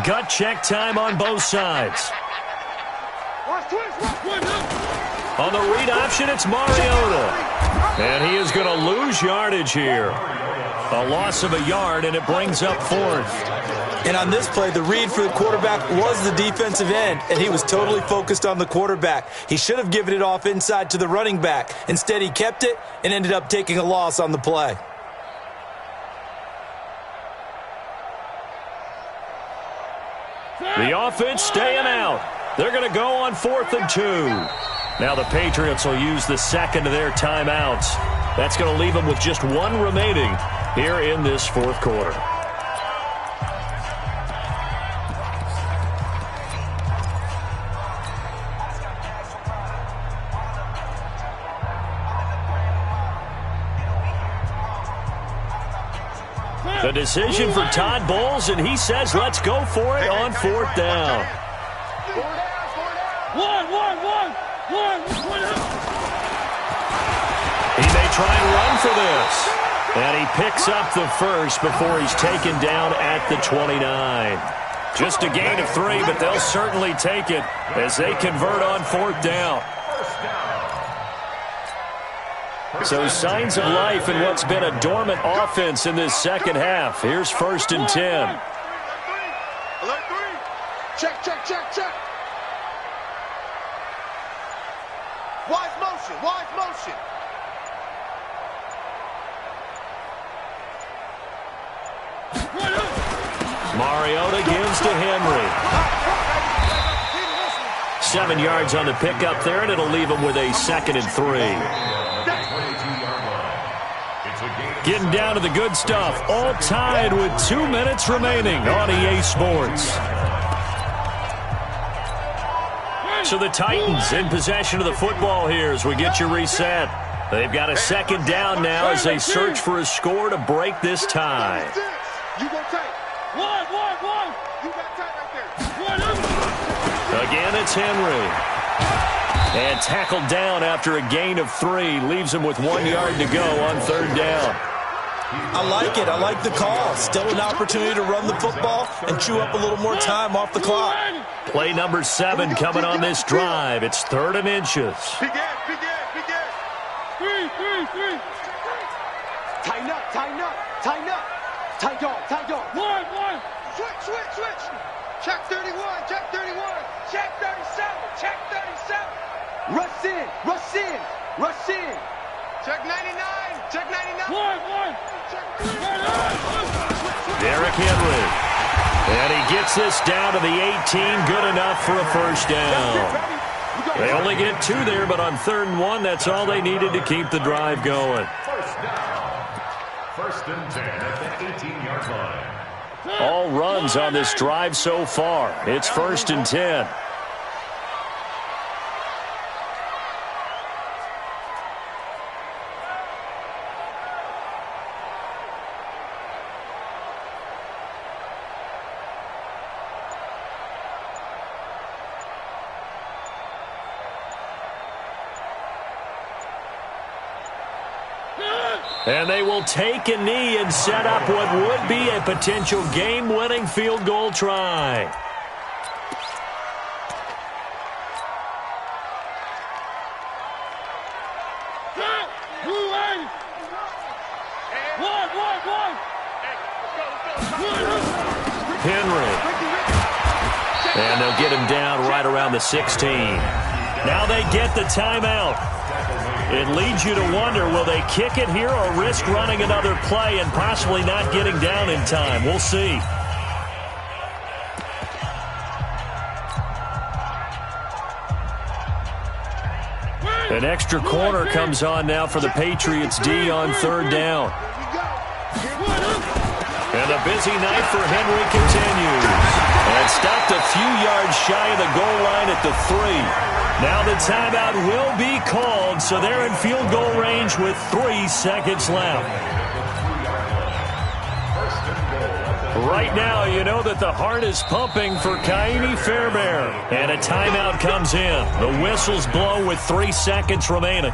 Gut check time on both sides. On the read option, it's Mariota. And he is going to lose yardage here. A loss of a yard, and it brings up 4th. And on this play, the read for the quarterback was the defensive end, and he was totally focused on the quarterback. He should have given it off inside to the running back. Instead, he kept it and ended up taking a loss on the play. The offense staying out. They're going to go on 4th and 2. Now the Patriots will use the second of their timeouts. That's going to leave them with just 1 remaining here in this 4th quarter. The decision for Todd Bowles, and he says let's go for it on 4th down. He may try and run for this. And he picks up the first before he's taken down at the 29. Just a gain of 3, but they'll certainly take it as they convert on 4th down. So signs of life in what's been a dormant offense in this second half. Here's 1st and 10. Alert 3. Check, check, check, check. Wise motion, wise motion. Mariota gives to Henry. 7 yards on the pickup there, and it'll leave him with a 2nd and 3. Getting down to the good stuff. All tied with 2 minutes remaining on EA Sports. So the Titans in possession of the football here as we get you reset. They've got a 2nd down now as they search for a score to break this tie. You go tight. One. You got tight right there. Again, it's Henry. And tackled down after a gain of 3. Leaves him with 1 yard to go on 3rd down. I like it. I like the call. Still an opportunity to run the football and chew up a little more time off the clock. Play number 7 coming on this drive. It's 3rd and inches. Big ass. Three. Tighten up. Tight dog. One. Switch. Check 31. Check 37. Rush in. Check 99. One. Derrick Henry. And he gets this down to the 18. Good enough for a 1st down. They only get 2 there, but on 3rd and 1, that's all they needed to keep the drive going. 1st and 10 at the 18-yard line. All runs on this drive so far. It's 1st and 10. And they will take a knee and set up what would be a potential game-winning field goal try. Henry. And they'll get him down right around the 16. Now they get the timeout. It leads you to wonder, will they kick it here or risk running another play and possibly not getting down in time? We'll see. An extra corner comes on now for the Patriots D on third down. And a busy night for Henry continues. And stopped a few yards shy of the goal line at the 3. Now the timeout will be called, so they're in field goal range with 3 seconds left. Right now, you know that the heart is pumping for Kaimi Fairbairn. And a timeout comes in. The whistles blow with 3 seconds remaining.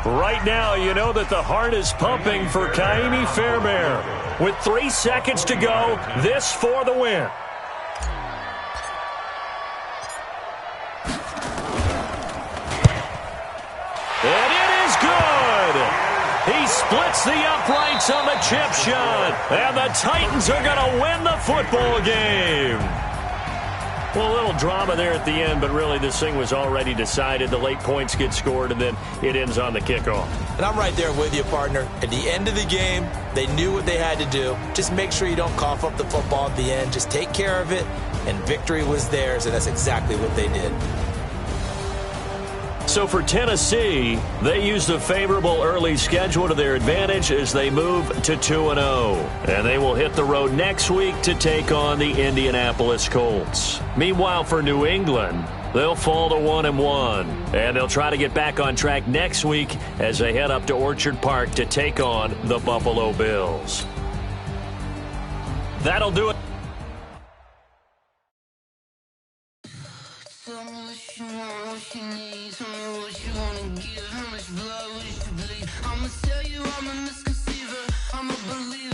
Right now, you know that the heart is pumping for Kaimi Fairbairn. With 3 seconds to go, this for the win. And it is good. He splits the uprights on the chip shot. And the Titans are going to win the football game. Well, a little drama there at the end, but really this thing was already decided. The late points get scored, and then it ends on the kickoff. And I'm right there with you, partner. At the end of the game, they knew what they had to do. Just make sure you don't cough up the football at the end. Just take care of it, and victory was theirs, and that's exactly what they did. So for Tennessee, they used a favorable early schedule to their advantage as they move to 2-0. And they will hit the road next week to take on the Indianapolis Colts. Meanwhile, for New England, they'll fall to 1-1. And they'll try to get back on track next week as they head up to Orchard Park to take on the Buffalo Bills. That'll do it. I'ma tell you I'm a misconceiver, I'm a believer.